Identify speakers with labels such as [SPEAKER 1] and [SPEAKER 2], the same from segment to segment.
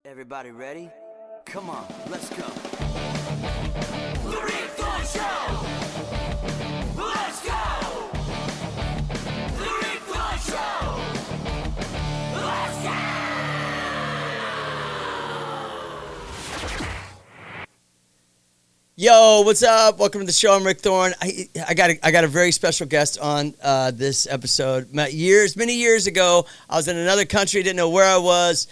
[SPEAKER 1] Everybody ready? Come on, let's go.
[SPEAKER 2] The Rick Thorne Show! Let's go! The Rick Thorne Show! Let's go!
[SPEAKER 3] Yo, what's up? Welcome to the show. I'm Rick Thorne. I got a very special guest on this episode. Many years ago, I was in another country, didn't know where I was.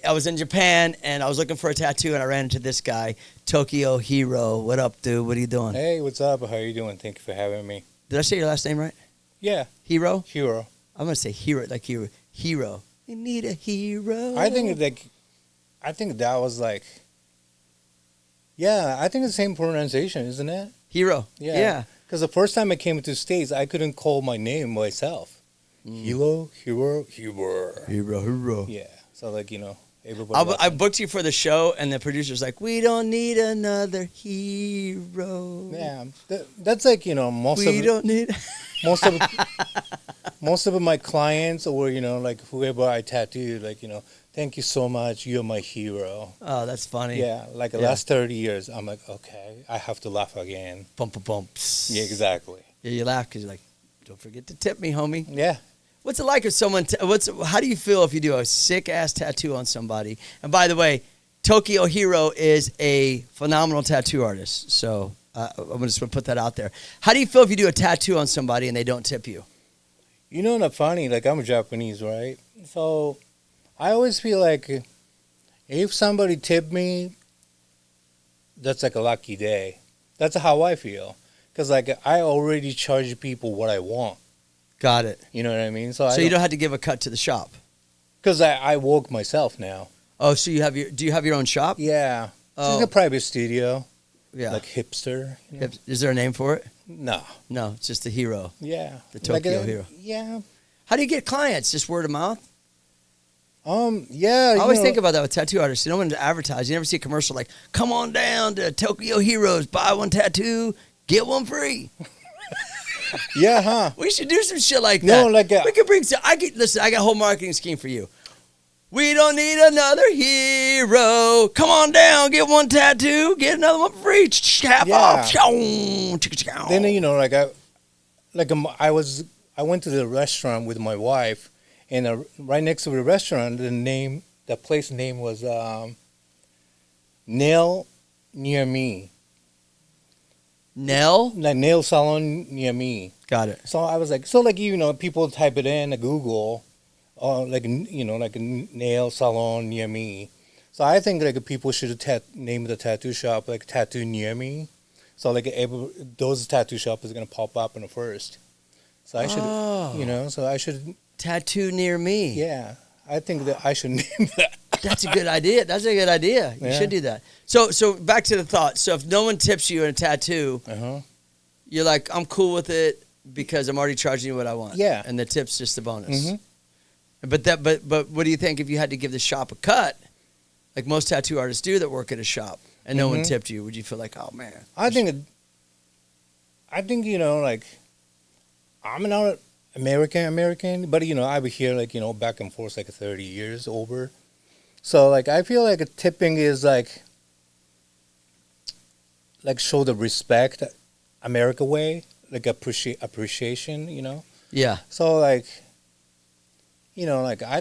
[SPEAKER 3] I was in Japan, and I was looking for a tattoo, and I ran into this guy, Tokyo Hiro. What up, dude? What are you doing?
[SPEAKER 4] Hey, what's up? How you doing? Thank you for having me.
[SPEAKER 3] Did I say your last name right?
[SPEAKER 4] Yeah,
[SPEAKER 3] Hiro?
[SPEAKER 4] hero.
[SPEAKER 3] I'm going to say hero, like hero. Hero. You need a hero.
[SPEAKER 4] I think that was like, yeah, I think it's the same pronunciation, isn't it?
[SPEAKER 3] Hero. Yeah.
[SPEAKER 4] Because the first time I came to the States, I couldn't call my name myself. Hero.
[SPEAKER 3] Hero.
[SPEAKER 4] Yeah. So everybody.
[SPEAKER 3] I booked you for the show, and the producer's like, "We don't need another hero."
[SPEAKER 4] Yeah, that's like most of my clients or like whoever I tattooed, thank you so much, you're my hero.
[SPEAKER 3] Oh, that's funny.
[SPEAKER 4] Yeah, the last 30 years, I'm like, okay, I have to laugh again.
[SPEAKER 3] Bumps.
[SPEAKER 4] Yeah, exactly.
[SPEAKER 3] Yeah, you laugh because you're like, don't forget to tip me, homie.
[SPEAKER 4] Yeah.
[SPEAKER 3] What's it like if someone? How do you feel if you do a sick ass tattoo on somebody? And by the way, Tokyo Hiro is a phenomenal tattoo artist. So I'm just gonna put that out there. How do you feel if you do a tattoo on somebody and they don't tip you?
[SPEAKER 4] You know, not funny. I'm Japanese, right? So I always feel like if somebody tipped me, that's like a lucky day. That's how I feel. Because I already charge people what I want.
[SPEAKER 3] Got it.
[SPEAKER 4] You know what I mean?
[SPEAKER 3] So you don't have to give a cut to the shop.
[SPEAKER 4] Because I work myself now.
[SPEAKER 3] Oh, so do you have your own shop?
[SPEAKER 4] Yeah.
[SPEAKER 3] Oh.
[SPEAKER 4] It's a private studio.
[SPEAKER 3] Yeah.
[SPEAKER 4] Like hipster. You know?
[SPEAKER 3] Is there a name for it?
[SPEAKER 4] No.
[SPEAKER 3] No, it's just the hero.
[SPEAKER 4] Yeah.
[SPEAKER 3] The Tokyo Hiro.
[SPEAKER 4] Yeah.
[SPEAKER 3] How do you get clients? Just word of mouth?
[SPEAKER 4] Yeah.
[SPEAKER 3] I always think about that with tattoo artists. You don't want to advertise. You never see a commercial like, come on down to Tokyo Heroes, buy one tattoo, get one free.
[SPEAKER 4] Yeah, huh?
[SPEAKER 3] We should do some shit like that.
[SPEAKER 4] No,
[SPEAKER 3] we could bring some. Listen, I got a whole marketing scheme for you. We don't need another hero. Come on down, get one tattoo, get another one free. Half off.
[SPEAKER 4] Then I went to the restaurant with my wife, and right next to the restaurant, the place name was Nail Near Me. Nail salon near me.
[SPEAKER 3] Got it.
[SPEAKER 4] So I was like, people type it in Google, like a nail salon near me. So I think people should name the tattoo shop like Tattoo Near Me. So those tattoo shop is gonna pop up in the first. So I should,
[SPEAKER 3] Tattoo Near Me.
[SPEAKER 4] Yeah, I think that I should name that.
[SPEAKER 3] That's a good idea. You should do that. So back to the thought. So if no one tips you in a tattoo, you're like, I'm cool with it because I'm already charging you what I want.
[SPEAKER 4] Yeah.
[SPEAKER 3] And the tip's just a bonus. But what do you think if you had to give the shop a cut, like most tattoo artists do that work at a shop, and no one tipped you? Would you feel like, oh man?
[SPEAKER 4] I think I'm not American, but I've been here back and forth 30 years over. So I feel like tipping is show the respect America way, appreciation,
[SPEAKER 3] Yeah.
[SPEAKER 4] So I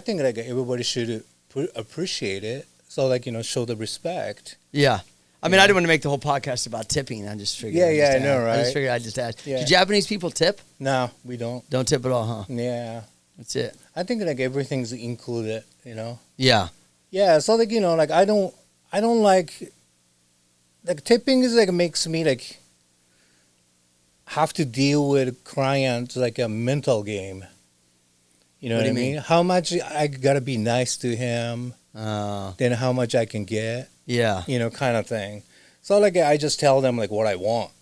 [SPEAKER 4] think everybody should appreciate it. So show the respect.
[SPEAKER 3] Yeah. I mean, I didn't want to make the whole podcast about tipping. I just figured.
[SPEAKER 4] I know, right?
[SPEAKER 3] I just figured I'd just ask.
[SPEAKER 4] Yeah.
[SPEAKER 3] Do Japanese people tip?
[SPEAKER 4] No, we don't.
[SPEAKER 3] Don't tip at all, huh?
[SPEAKER 4] Yeah.
[SPEAKER 3] That's it.
[SPEAKER 4] I think everything's included,
[SPEAKER 3] Yeah.
[SPEAKER 4] Yeah, so I don't like tipping is makes me have to deal with clients a mental game. You know what I mean? How much I gotta be nice to him, then how much I can get.
[SPEAKER 3] Yeah.
[SPEAKER 4] Kind of thing. So I just tell them what I want.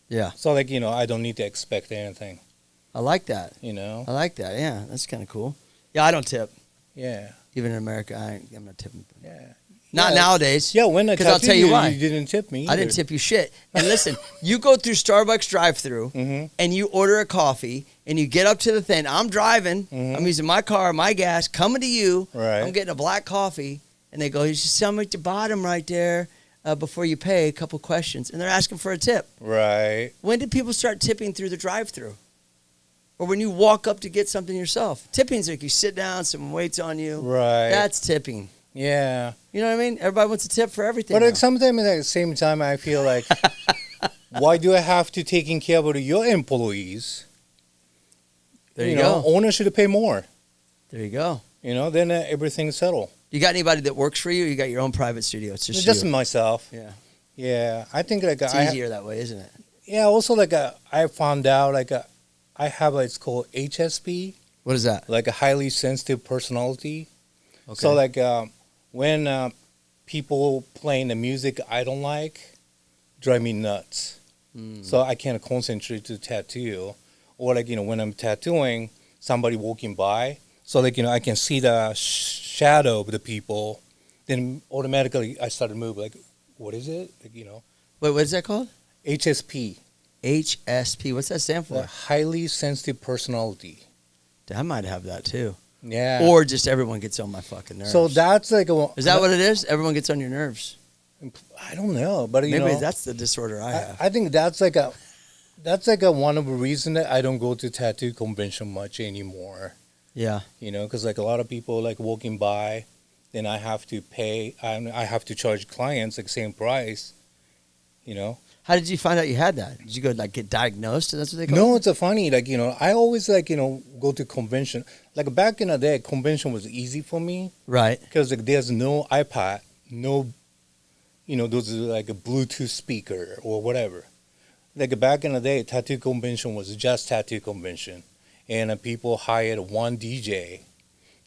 [SPEAKER 3] Yeah.
[SPEAKER 4] So I don't need to expect anything.
[SPEAKER 3] I like that. I like that. Yeah, that's kind of cool. Yeah, I don't tip.
[SPEAKER 4] Yeah.
[SPEAKER 3] Even in America, I'm not tipping.
[SPEAKER 4] Yeah.
[SPEAKER 3] Not nowadays.
[SPEAKER 4] Yeah, when I
[SPEAKER 3] because I'll tell you why.
[SPEAKER 4] You didn't tip me either.
[SPEAKER 3] I didn't tip you shit. And listen, you go through Starbucks drive-through and you order a coffee and you get up to the thing. I'm driving. I'm using my car, my gas, coming to you.
[SPEAKER 4] Right.
[SPEAKER 3] I'm getting a black coffee. and they go, you should tell me at the bottom right there before you pay a couple questions. And they're asking for a tip.
[SPEAKER 4] Right.
[SPEAKER 3] When did people start tipping through the drive-thru? Or when you walk up to get something yourself? Tipping's like you sit down, someone waits on you.
[SPEAKER 4] Right.
[SPEAKER 3] That's tipping.
[SPEAKER 4] Yeah.
[SPEAKER 3] You know what I mean? Everybody wants a tip for everything.
[SPEAKER 4] But
[SPEAKER 3] now.
[SPEAKER 4] like, sometimes at the same time, I feel like, why do I have to taking care of your employees?
[SPEAKER 3] There you go.
[SPEAKER 4] Owner should pay more.
[SPEAKER 3] There you go.
[SPEAKER 4] Then everything's settled.
[SPEAKER 3] You got anybody that works for you? Or you got your own private studio? It's
[SPEAKER 4] Just
[SPEAKER 3] you.
[SPEAKER 4] myself.
[SPEAKER 3] Yeah.
[SPEAKER 4] Yeah. I think like
[SPEAKER 3] It's easier that way, isn't it?
[SPEAKER 4] Yeah. Also, like I found out I have it's called HSP,
[SPEAKER 3] What is that?
[SPEAKER 4] like a highly sensitive personality.
[SPEAKER 3] Okay.
[SPEAKER 4] So like when people playing the music I don't like, drive me nuts. So I can't concentrate to tattoo, or like when I'm tattooing, somebody walking by. So like I can see the shadow of the people, then automatically I start to move. Like, what is it? Like,
[SPEAKER 3] Wait, what is that called?
[SPEAKER 4] HSP,
[SPEAKER 3] HSP. What's that stand for?
[SPEAKER 4] the highly sensitive personality.
[SPEAKER 3] I might have that too.
[SPEAKER 4] Yeah.
[SPEAKER 3] Or just everyone gets on my fucking nerves.
[SPEAKER 4] So that's like
[SPEAKER 3] Is that what it is? Everyone gets on your nerves.
[SPEAKER 4] I don't know, but
[SPEAKER 3] Maybe that's the disorder I have.
[SPEAKER 4] I think that's like a one of the reasons that I don't go to tattoo convention much anymore.
[SPEAKER 3] Yeah.
[SPEAKER 4] Because like a lot of people like walking by, then I have to pay. I have to charge clients like same price.
[SPEAKER 3] How did you find out you had that? Did you go like get diagnosed? That's what they call
[SPEAKER 4] No,
[SPEAKER 3] it?
[SPEAKER 4] it's a funny like I always like go to convention. Like back in the day, convention was easy for me
[SPEAKER 3] Right.
[SPEAKER 4] because like there's no iPad, no, those are like a Bluetooth speaker or whatever. Like back in the day, tattoo convention was just tattoo convention, and people hired one DJ,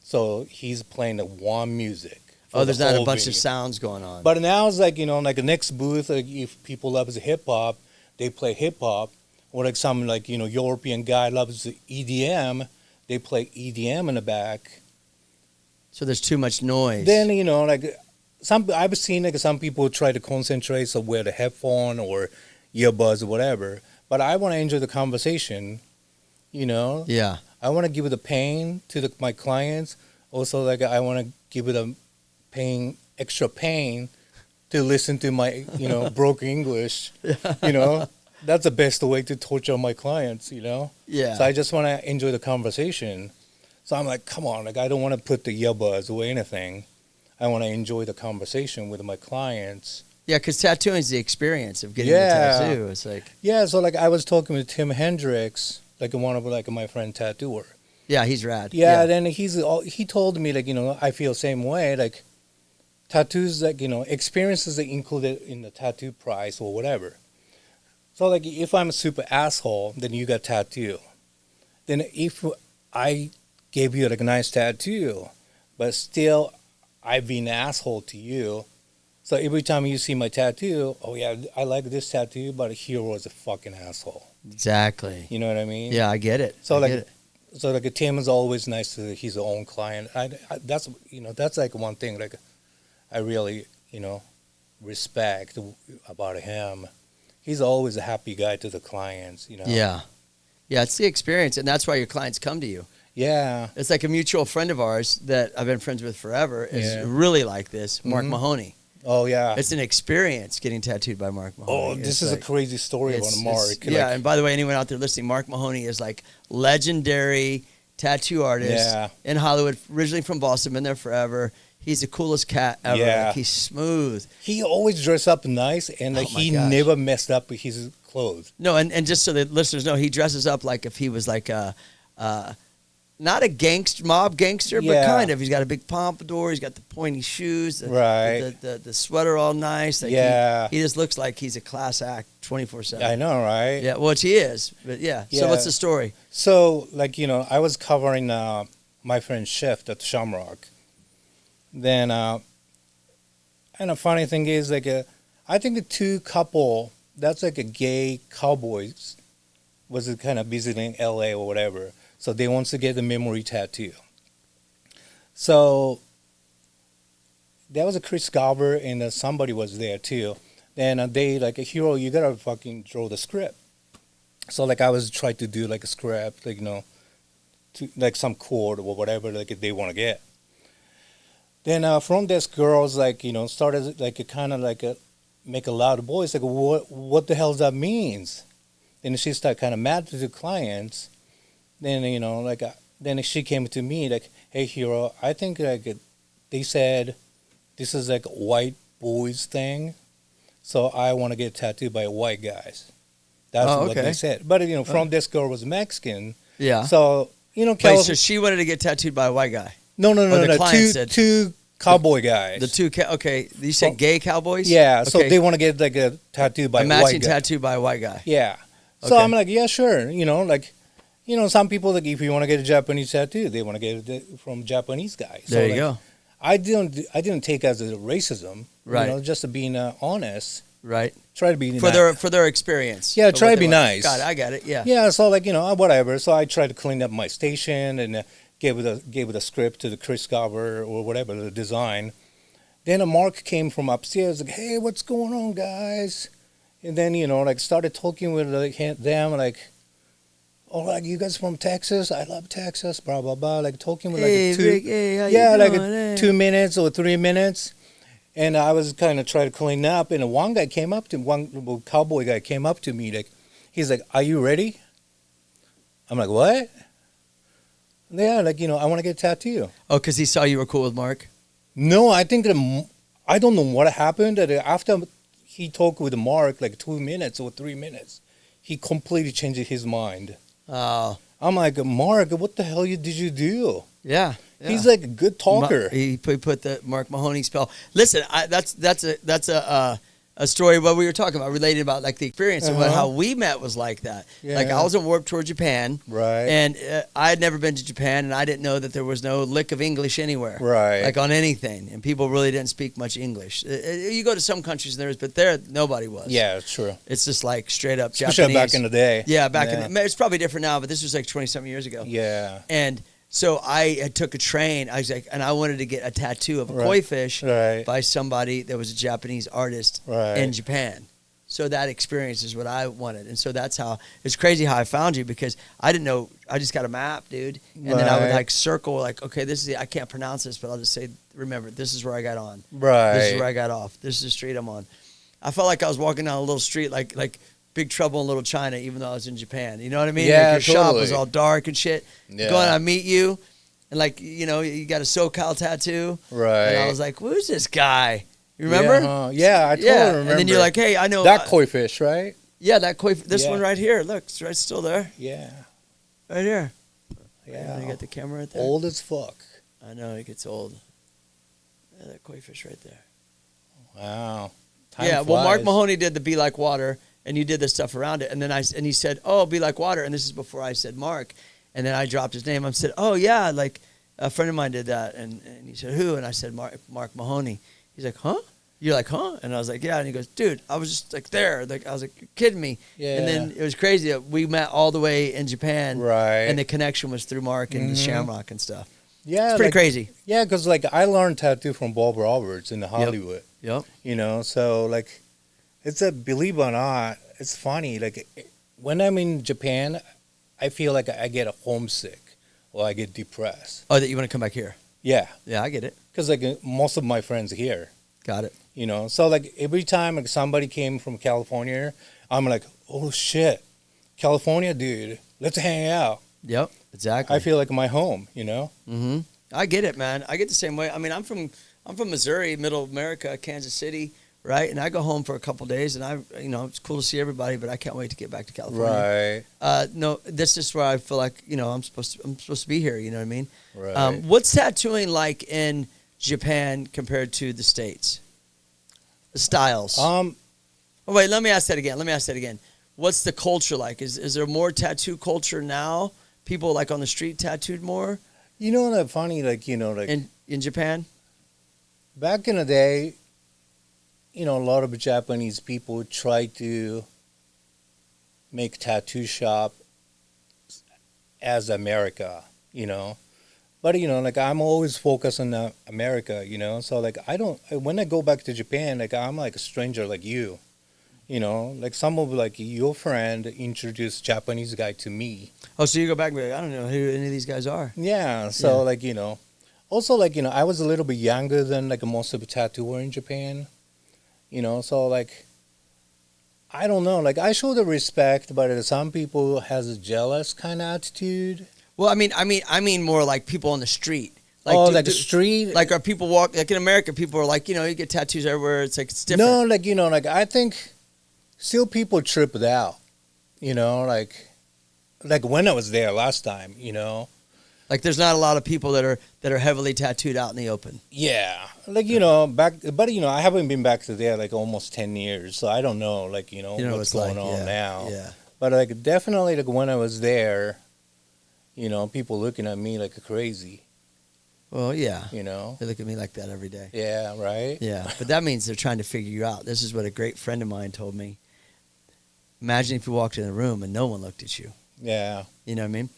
[SPEAKER 4] so he's playing the one music.
[SPEAKER 3] Oh, there's not a bunch
[SPEAKER 4] venue.
[SPEAKER 3] of sounds going on.
[SPEAKER 4] But now it's like like the next booth, like if people loves hip hop, they play hip hop, or like some like European guy loves the EDM, they play EDM in the back.
[SPEAKER 3] So there's too much noise.
[SPEAKER 4] Then like I've seen like some people try to concentrate, so wear the headphone or earbuds or whatever. But I want to enjoy the conversation.
[SPEAKER 3] Yeah.
[SPEAKER 4] I want to give the pain to my clients. Also, like I want to give them extra pain to listen to my broken English. That's the best way to torture my clients.
[SPEAKER 3] Yeah.
[SPEAKER 4] So I just want to enjoy the conversation. So I'm like, come on, like I don't want to put the earbuds or anything. I want to enjoy the conversation with my clients.
[SPEAKER 3] Yeah, because tattooing is the experience of getting
[SPEAKER 4] Yeah.
[SPEAKER 3] the tattoo. It's like,
[SPEAKER 4] Yeah, so like I was talking with Tim Hendricks, like one of like my friend tattooer.
[SPEAKER 3] yeah, he's rad.
[SPEAKER 4] Yeah, then he told me like I feel the same way. Like tattoos, like experiences are included in the tattoo price or whatever. So like if I'm a super asshole, then you got tattoo. Then if I gave you like a nice tattoo, but still I've been an asshole to you. So every time you see my tattoo, oh yeah, I like this tattoo, but Hiro is a fucking asshole.
[SPEAKER 3] Exactly.
[SPEAKER 4] You know what I mean?
[SPEAKER 3] Yeah, I get it.
[SPEAKER 4] So
[SPEAKER 3] I
[SPEAKER 4] like,
[SPEAKER 3] get it.
[SPEAKER 4] so like Tim is always nice to his own client. That's that's like one thing like I really respect about him. He's always a happy guy to the clients.
[SPEAKER 3] Yeah. Yeah, it's the experience, and that's why your clients come to you.
[SPEAKER 4] Yeah.
[SPEAKER 3] It's like a mutual friend of ours that I've been friends with forever is
[SPEAKER 4] Yeah.
[SPEAKER 3] really like this, Mark Mahoney.
[SPEAKER 4] Oh yeah.
[SPEAKER 3] It's an experience getting tattooed by Mark Mahoney.
[SPEAKER 4] Oh, this
[SPEAKER 3] It's
[SPEAKER 4] is
[SPEAKER 3] like-
[SPEAKER 4] a crazy story about Mark.
[SPEAKER 3] Yeah, and by the way, anyone out there listening, Mark Mahoney is like legendary tattoo artist
[SPEAKER 4] Yeah.
[SPEAKER 3] in Hollywood, originally from Boston, been there forever. He's the coolest cat ever.
[SPEAKER 4] Yeah.
[SPEAKER 3] Like, he's smooth.
[SPEAKER 4] He always dressed up nice, and like
[SPEAKER 3] Oh, my
[SPEAKER 4] he
[SPEAKER 3] gosh.
[SPEAKER 4] never messed up with his clothes.
[SPEAKER 3] No, and just so that listeners know, he dresses up like if he was like a not a mob gangster, but
[SPEAKER 4] Yeah.
[SPEAKER 3] kind of. He's got a big pompadour. He's got the pointy shoes.
[SPEAKER 4] Right.
[SPEAKER 3] The sweater all nice. Like
[SPEAKER 4] Yeah.
[SPEAKER 3] He just looks like he's a class act 24/7.
[SPEAKER 4] I know, right?
[SPEAKER 3] Yeah, which he is. But yeah. So
[SPEAKER 4] Yeah.
[SPEAKER 3] what's the story?
[SPEAKER 4] So, like, I was covering my friend's shift at Shamrock. Then, and the funny thing is, like, I think the two couple, that's like a gay cowboys, was kind of visiting LA or whatever. So they wants to get the memory tattoo. So there was a Chris Garber and somebody was there too. Then they like, Hiro, you gotta fucking draw the script. So like I was trying to do like a script, like to like some chord or whatever like they want to get. Then from this girls like started like a kind of like a make a loud voice like what the hell does that means? Then she started kind of mad to the clients. Then then she came to me like, hey Hiro, I think like they said this is like a white boys thing, so I want to get tattooed by white guys. That's what they said. But from this girl was Mexican.
[SPEAKER 3] Yeah.
[SPEAKER 4] So
[SPEAKER 3] Wait, so she wanted to get tattooed by a white guy?
[SPEAKER 4] No.
[SPEAKER 3] The client said
[SPEAKER 4] Two cowboy guys.
[SPEAKER 3] The two. Okay, you said gay cowboys.
[SPEAKER 4] Yeah. So
[SPEAKER 3] Okay.
[SPEAKER 4] they want to get like a tattoo by
[SPEAKER 3] a
[SPEAKER 4] a
[SPEAKER 3] matching
[SPEAKER 4] white guy.
[SPEAKER 3] tattoo by a white guy.
[SPEAKER 4] Yeah. So
[SPEAKER 3] Okay.
[SPEAKER 4] I'm like, yeah, sure. Some people like if you want to get a Japanese tattoo, they want to get it from Japanese guys.
[SPEAKER 3] There
[SPEAKER 4] so,
[SPEAKER 3] you go.
[SPEAKER 4] I didn't take it as a racism.
[SPEAKER 3] Right.
[SPEAKER 4] Just to being honest.
[SPEAKER 3] Right.
[SPEAKER 4] Try to be
[SPEAKER 3] For their experience.
[SPEAKER 4] Yeah,
[SPEAKER 3] of
[SPEAKER 4] try
[SPEAKER 3] what
[SPEAKER 4] to be
[SPEAKER 3] they want.
[SPEAKER 4] nice.
[SPEAKER 3] Got it. I got it. Yeah.
[SPEAKER 4] Yeah, so whatever. So I tried to clean up my station and gave it a script to the Chris Garver or whatever the design. Then a Mark came from upstairs like, hey, what's going on, guys? And then started talking with them like, oh, like you guys from Texas? I love Texas. Blah blah blah. Like talking with
[SPEAKER 3] Hey,
[SPEAKER 4] two,
[SPEAKER 3] Rick, hey, how you
[SPEAKER 4] like
[SPEAKER 3] doing? Hey.
[SPEAKER 4] 2 minutes or 3 minutes. And I was kind of trying to clean up, and one cowboy guy came up to me like, he's like, "Are you ready?" I'm like, "What?" Yeah, like I want to get a tattoo.
[SPEAKER 3] Oh, because he saw you were cool with Mark.
[SPEAKER 4] No, I think I don't know what happened. That after he talked with Mark like 2 minutes or 3 minutes, he completely changed his mind.
[SPEAKER 3] Oh.
[SPEAKER 4] I'm like, Mark, what the hell did you do?
[SPEAKER 3] Yeah.
[SPEAKER 4] He's like a good talker.
[SPEAKER 3] He put the Mark Mahoney spell. Listen, that's a story what we were talking about, related about like the experience and how we met was like that.
[SPEAKER 4] Yeah.
[SPEAKER 3] Like I was on Warped Tour Japan,
[SPEAKER 4] Right.
[SPEAKER 3] And I had never been to Japan, and I didn't know that there was no lick of English anywhere,
[SPEAKER 4] Right.
[SPEAKER 3] Like on anything, and people really didn't speak much English. You go to some countries and there is, but there nobody was.
[SPEAKER 4] Yeah, it's true.
[SPEAKER 3] It's just like straight up
[SPEAKER 4] Especially
[SPEAKER 3] Japanese.
[SPEAKER 4] back in the day.
[SPEAKER 3] Yeah, it's probably different now, but this was like 20-something years ago.
[SPEAKER 4] Yeah.
[SPEAKER 3] And so I took a train. I was like, and I wanted to get a tattoo of a koi fish
[SPEAKER 4] Right.
[SPEAKER 3] by somebody that was a Japanese artist
[SPEAKER 4] Right.
[SPEAKER 3] in Japan. So that experience is what I wanted. And so that's how, it's crazy how I found you, because I didn't know, I just got a map, dude. And then I would
[SPEAKER 4] Right.
[SPEAKER 3] like circle like, okay, this is, I can't pronounce this, but I'll just say, remember, this is where I got on.
[SPEAKER 4] Right.
[SPEAKER 3] This is where I got off. This is the street I'm on. I felt like I was walking down a little street like Big Trouble in Little China, even though I was in Japan. You know what I mean?
[SPEAKER 4] Yeah,
[SPEAKER 3] like your shop was
[SPEAKER 4] totally.
[SPEAKER 3] all dark and shit.
[SPEAKER 4] Yeah.
[SPEAKER 3] Going, I meet you, and like, you got a SoCal tattoo.
[SPEAKER 4] Right.
[SPEAKER 3] And I was like, who's this guy? You remember?
[SPEAKER 4] Yeah, I totally remember.
[SPEAKER 3] And then you're like, hey, I know.
[SPEAKER 4] that koi fish, right?
[SPEAKER 3] Yeah, that koi. This
[SPEAKER 4] Yeah.
[SPEAKER 3] one right here. Look, it's right still there.
[SPEAKER 4] Yeah.
[SPEAKER 3] Right here.
[SPEAKER 4] Yeah.
[SPEAKER 3] You got the camera right there.
[SPEAKER 4] Old as fuck.
[SPEAKER 3] I know, it gets old. Yeah, that koi fish right there.
[SPEAKER 4] Wow. Time
[SPEAKER 3] Yeah, well, Mark
[SPEAKER 4] flies.
[SPEAKER 3] Mahoney did the Be Like Water, and you did the stuff around it. And then he said, oh, Be Like Water. And this is before I said Mark. And then I dropped his name. I said, oh, yeah, like a friend of mine did that. And he said, who? And I said, Mark Mahoney. He's like, huh? You're like, huh? And I was like, yeah. And he goes, dude, I was just like there. Like, I was like, you're kidding me.
[SPEAKER 4] Yeah.
[SPEAKER 3] And then it was crazy that we met all the way in Japan.
[SPEAKER 4] Right.
[SPEAKER 3] And the connection was through Mark and the Shamrock and stuff.
[SPEAKER 4] Yeah.
[SPEAKER 3] It's pretty crazy.
[SPEAKER 4] Yeah, because like I learned tattoo from Bob Roberts in Hollywood.
[SPEAKER 3] Yep.
[SPEAKER 4] So like, believe it or not, it's funny. Like when I'm in Japan, I feel like I get homesick or I get depressed.
[SPEAKER 3] Oh, that you want to come back here?
[SPEAKER 4] Yeah.
[SPEAKER 3] Yeah, I get it.
[SPEAKER 4] Because like most of my friends are here.
[SPEAKER 3] Got it.
[SPEAKER 4] So like every time like somebody came from California, I'm like, oh shit, California, dude, let's hang out.
[SPEAKER 3] Yep, exactly.
[SPEAKER 4] I feel like my home,
[SPEAKER 3] Mm-hmm. I get it, man. I get the same way. I mean, I'm from Missouri, Middle America, Kansas City, right? And I go home for a couple days, and it's cool to see everybody, but I can't wait to get back to California.
[SPEAKER 4] Right.
[SPEAKER 3] No, this is where I feel like I'm supposed to be here. You know what I mean?
[SPEAKER 4] Right.
[SPEAKER 3] What's tattooing like in Japan compared to the States? The styles.
[SPEAKER 4] Um,
[SPEAKER 3] Oh, wait, let me ask that again. What's the culture like? Is there more tattoo culture now? People like on the street tattooed more
[SPEAKER 4] that funny, like, like
[SPEAKER 3] in Japan?
[SPEAKER 4] back in the day, a lot of Japanese people try to make tattoo shop as America, But, like I'm always focused on America, So like when I go back to Japan, like I'm like a stranger like you, like some of like your friend introduced Japanese guy to me.
[SPEAKER 3] Oh, so you go back and be like, I don't know who any of these guys are.
[SPEAKER 4] Yeah. So
[SPEAKER 3] Yeah.
[SPEAKER 4] like, also, like, I was a little bit younger than, like, most of the tattooer in Japan. So, like, I don't know. Like, I show the respect, but some people has a jealous kind of attitude.
[SPEAKER 3] Well, I mean more like people on the street.
[SPEAKER 4] Like, the street?
[SPEAKER 3] Like, are people walk, like in America, people are like, you get tattoos everywhere. It's like, it's different.
[SPEAKER 4] No, like, like, I think still people tripped out, like when I was there last time,
[SPEAKER 3] Like, there's not a lot of people that are heavily tattooed out in the open.
[SPEAKER 4] Yeah. Like, back, but, I haven't been back to there, like, almost 10 years, so I don't know, like, what's going on now.
[SPEAKER 3] Yeah.
[SPEAKER 4] But, like, definitely, like, when I was there, people looking at me like crazy.
[SPEAKER 3] Well, yeah.
[SPEAKER 4] They
[SPEAKER 3] look at me like that every day.
[SPEAKER 4] Yeah, right?
[SPEAKER 3] Yeah, but that means they're trying to figure you out. This is what a great friend of mine told me. Imagine if you walked in a room and no one looked at you.
[SPEAKER 4] Yeah.
[SPEAKER 3] You know what I mean?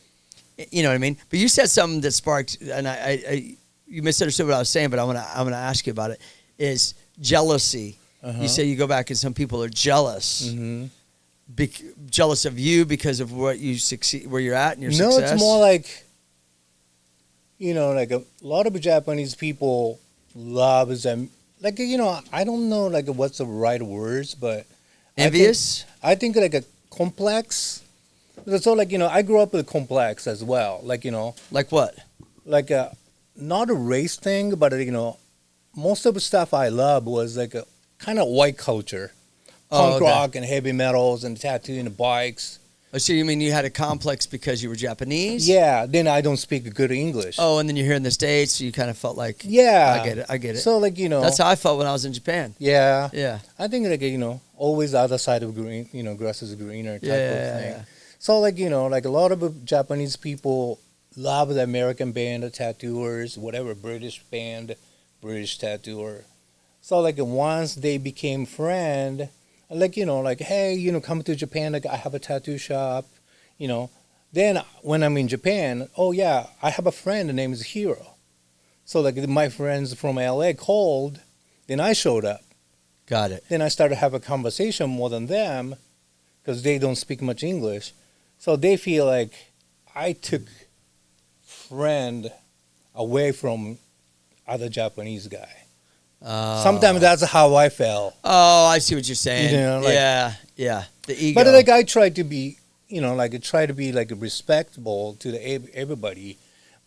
[SPEAKER 3] You know what I mean? But you said something that sparked, and I you misunderstood what I was saying, but I'm gonna ask you about it. Is jealousy? You say you go back and some people are jealous.
[SPEAKER 4] Mm-hmm.
[SPEAKER 3] Jealous of you because of what you succeed, where you're at, and your
[SPEAKER 4] No,
[SPEAKER 3] success.
[SPEAKER 4] it's more like, like a lot of Japanese people love them. Like, I don't know, like, what's the right words, but
[SPEAKER 3] envious.
[SPEAKER 4] I think like a complex. So, like, I grew up with a complex as well. Like,
[SPEAKER 3] Like what?
[SPEAKER 4] like not a race thing, but most of the stuff I love was like a kind of white culture, punk rock and heavy metals and tattooing and bikes.
[SPEAKER 3] Oh, so you mean you had a complex because you were Japanese?
[SPEAKER 4] Yeah. Then I don't speak good English.
[SPEAKER 3] Oh, and then you're here in the States, so you kind of felt like,
[SPEAKER 4] yeah,
[SPEAKER 3] I get it.
[SPEAKER 4] So, like,
[SPEAKER 3] that's how I felt when I was in Japan.
[SPEAKER 4] Yeah.
[SPEAKER 3] Yeah.
[SPEAKER 4] I think, like, always the other side of green, grass is greener type of thing.
[SPEAKER 3] Yeah.
[SPEAKER 4] So, like, like a lot of Japanese people love the American band, the tattooers, whatever, British band, British tattooer. So, like, once they became friend, like, like, hey, come to Japan, like, I have a tattoo shop, Then when I'm in Japan, oh, yeah, I have a friend, the name is Hiro. So, like, my friends from LA called, then I showed up.
[SPEAKER 3] Got it.
[SPEAKER 4] Then I started to have a conversation more than them because they don't speak much English. So they feel like I took friend away from other Japanese guy. Sometimes that's how I felt.
[SPEAKER 3] Oh, I see what you're saying.
[SPEAKER 4] Like,
[SPEAKER 3] yeah. The ego.
[SPEAKER 4] But, like, I try to be, like, respectable to everybody.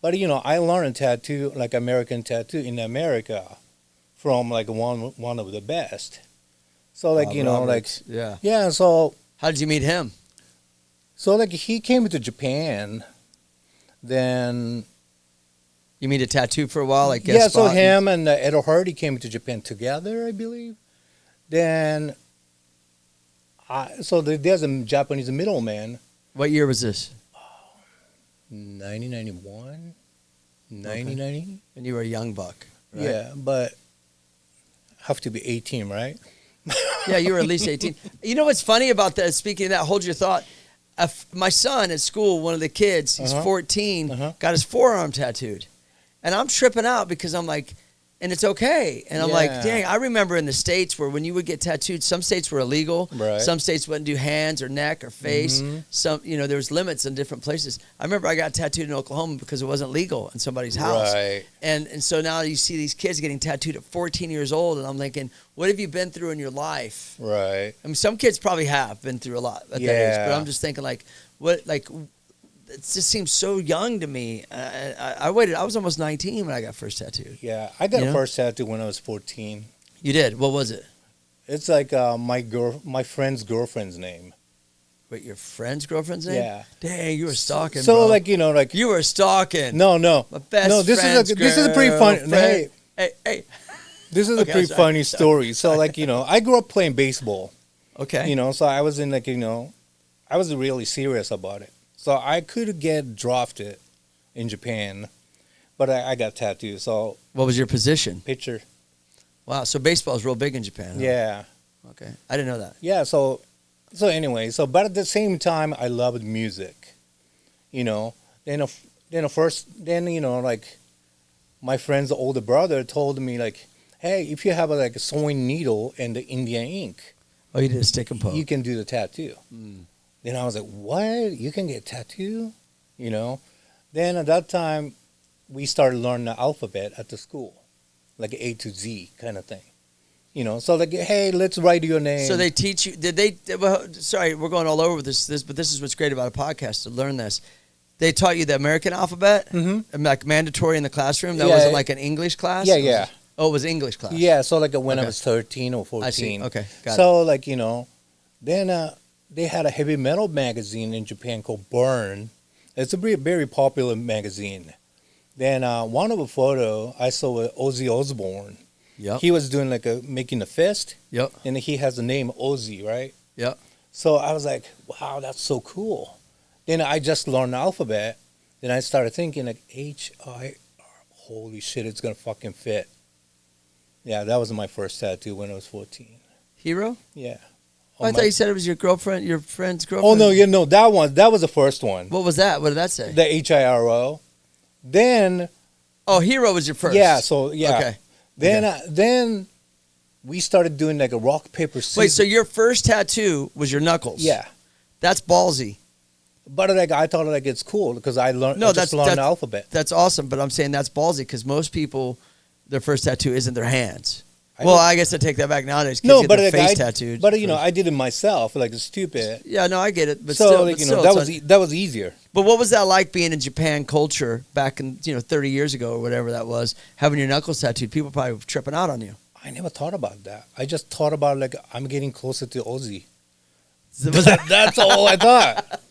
[SPEAKER 4] But, I learned tattoo, like American tattoo in America from, like, one of the best. So, like,
[SPEAKER 3] Roberts.
[SPEAKER 4] like,
[SPEAKER 3] Yeah.
[SPEAKER 4] Yeah, so.
[SPEAKER 3] How did you meet him?
[SPEAKER 4] So, like, he came to Japan, then...
[SPEAKER 3] You meet a tattoo for a while? Like,
[SPEAKER 4] yeah, so him and Ed Hardy came to Japan together, I believe. Then, so there's a Japanese middleman.
[SPEAKER 3] What year was this?
[SPEAKER 4] 1991? 1990?
[SPEAKER 3] And you were a young buck, right?
[SPEAKER 4] Yeah, but have to be 18, right?
[SPEAKER 3] Yeah, you were at least 18. You know what's funny about that? Speaking of that, hold your thought. My son at school, one of the kids, he's 14, got his forearm tattooed. And I'm tripping out because I'm like, and it's okay. And I'm like, dang, I remember in the States where when you would get tattooed, some states were illegal. Right. Some states wouldn't do hands or neck or face. Some, there was limits in different places. I remember I got tattooed in Oklahoma because it wasn't legal in somebody's house.
[SPEAKER 4] Right.
[SPEAKER 3] And so now you see these kids getting tattooed at 14 years old, and I'm thinking, what have you been through in your life?
[SPEAKER 4] Right.
[SPEAKER 3] I mean, some kids probably have been through a lot at that age, but I'm just thinking, like, what, like, it just seems so young to me. I waited. I was almost 19 when I got first tattooed.
[SPEAKER 4] Yeah, I got a first tattoo when I was 14.
[SPEAKER 3] You did? What was it?
[SPEAKER 4] It's like my friend's girlfriend's name.
[SPEAKER 3] Wait, your friend's girlfriend's name?
[SPEAKER 4] Yeah.
[SPEAKER 3] Dang, you were stalking,
[SPEAKER 4] so,
[SPEAKER 3] bro.
[SPEAKER 4] like, like...
[SPEAKER 3] You were stalking.
[SPEAKER 4] No.
[SPEAKER 3] My best
[SPEAKER 4] no, this
[SPEAKER 3] friend's
[SPEAKER 4] is a pretty funny...
[SPEAKER 3] Hey.
[SPEAKER 4] This is a pretty funny story. So, like, I grew up playing baseball.
[SPEAKER 3] Okay.
[SPEAKER 4] So I was in, like, I was really serious about it. So I could get drafted in Japan, but I got tattooed. So
[SPEAKER 3] what was your position?
[SPEAKER 4] Pitcher.
[SPEAKER 3] Wow. So baseball is real big in Japan. Huh?
[SPEAKER 4] Yeah.
[SPEAKER 3] Okay. I didn't know that.
[SPEAKER 4] Yeah. So anyway. But at the same time, I loved music. Then like my friend's older brother told me, like, hey, if you have a sewing needle and the Indian ink,
[SPEAKER 3] oh, you did a stick and poke.
[SPEAKER 4] You can do the tattoo. Then I was like, what? You can get a tattoo? Then at that time, we started learning the alphabet at the school, like A to Z kind of thing. You know, so like, hey, let's write your name.
[SPEAKER 3] So they teach you? Did they? Well, sorry, we're going all over with this, but this is what's great about a podcast to learn this. They taught you the American alphabet, like mandatory in the classroom. That wasn't like an English class.
[SPEAKER 4] Yeah.
[SPEAKER 3] Oh, it was English class.
[SPEAKER 4] Yeah, so like when I was 13 or 14.
[SPEAKER 3] I see. Okay, got it.
[SPEAKER 4] So like, you know, then they had a heavy metal magazine in Japan called Burn. It's a very popular magazine. Then one of a photo I saw with Ozzy Osbourne.
[SPEAKER 3] Yep.
[SPEAKER 4] He was doing like making a fist.
[SPEAKER 3] Yep.
[SPEAKER 4] And he has the name Ozzy, right?
[SPEAKER 3] Yep.
[SPEAKER 4] So I was like, wow, that's so cool. Then I just learned the alphabet. Then I started thinking like H-I-R. Holy shit, it's gonna fucking fit. Yeah, that was my first tattoo when I was 14.
[SPEAKER 3] Hiro?
[SPEAKER 4] Yeah.
[SPEAKER 3] I thought you said it was your girlfriend, your friend's girlfriend.
[SPEAKER 4] Oh no, that was the first one.
[SPEAKER 3] What was that? What did that say?
[SPEAKER 4] The Hiro. Then.
[SPEAKER 3] Oh, Hiro was your first.
[SPEAKER 4] Yeah. So yeah.
[SPEAKER 3] Okay.
[SPEAKER 4] Then we started doing like a rock paper scissors.
[SPEAKER 3] Wait, so your first tattoo was your knuckles?
[SPEAKER 4] Yeah.
[SPEAKER 3] That's ballsy.
[SPEAKER 4] But like I thought like it's cool because I learned the alphabet.
[SPEAKER 3] That's awesome, but I'm saying that's ballsy because most people, their first tattoo isn't their hands. I guess I take that back nowadays.
[SPEAKER 4] No, but
[SPEAKER 3] their
[SPEAKER 4] like
[SPEAKER 3] face tattooed.
[SPEAKER 4] But you know, I did it myself. Like it's stupid.
[SPEAKER 3] Yeah, no, I get it. But
[SPEAKER 4] so
[SPEAKER 3] still,
[SPEAKER 4] like, you know, that was easier.
[SPEAKER 3] But what was that like being in Japan culture back in 30 years ago or whatever that was? Having your knuckles tattooed, people probably were tripping out on you.
[SPEAKER 4] I never thought about that. I just thought about like I'm getting closer to Ozzy. That's all I thought.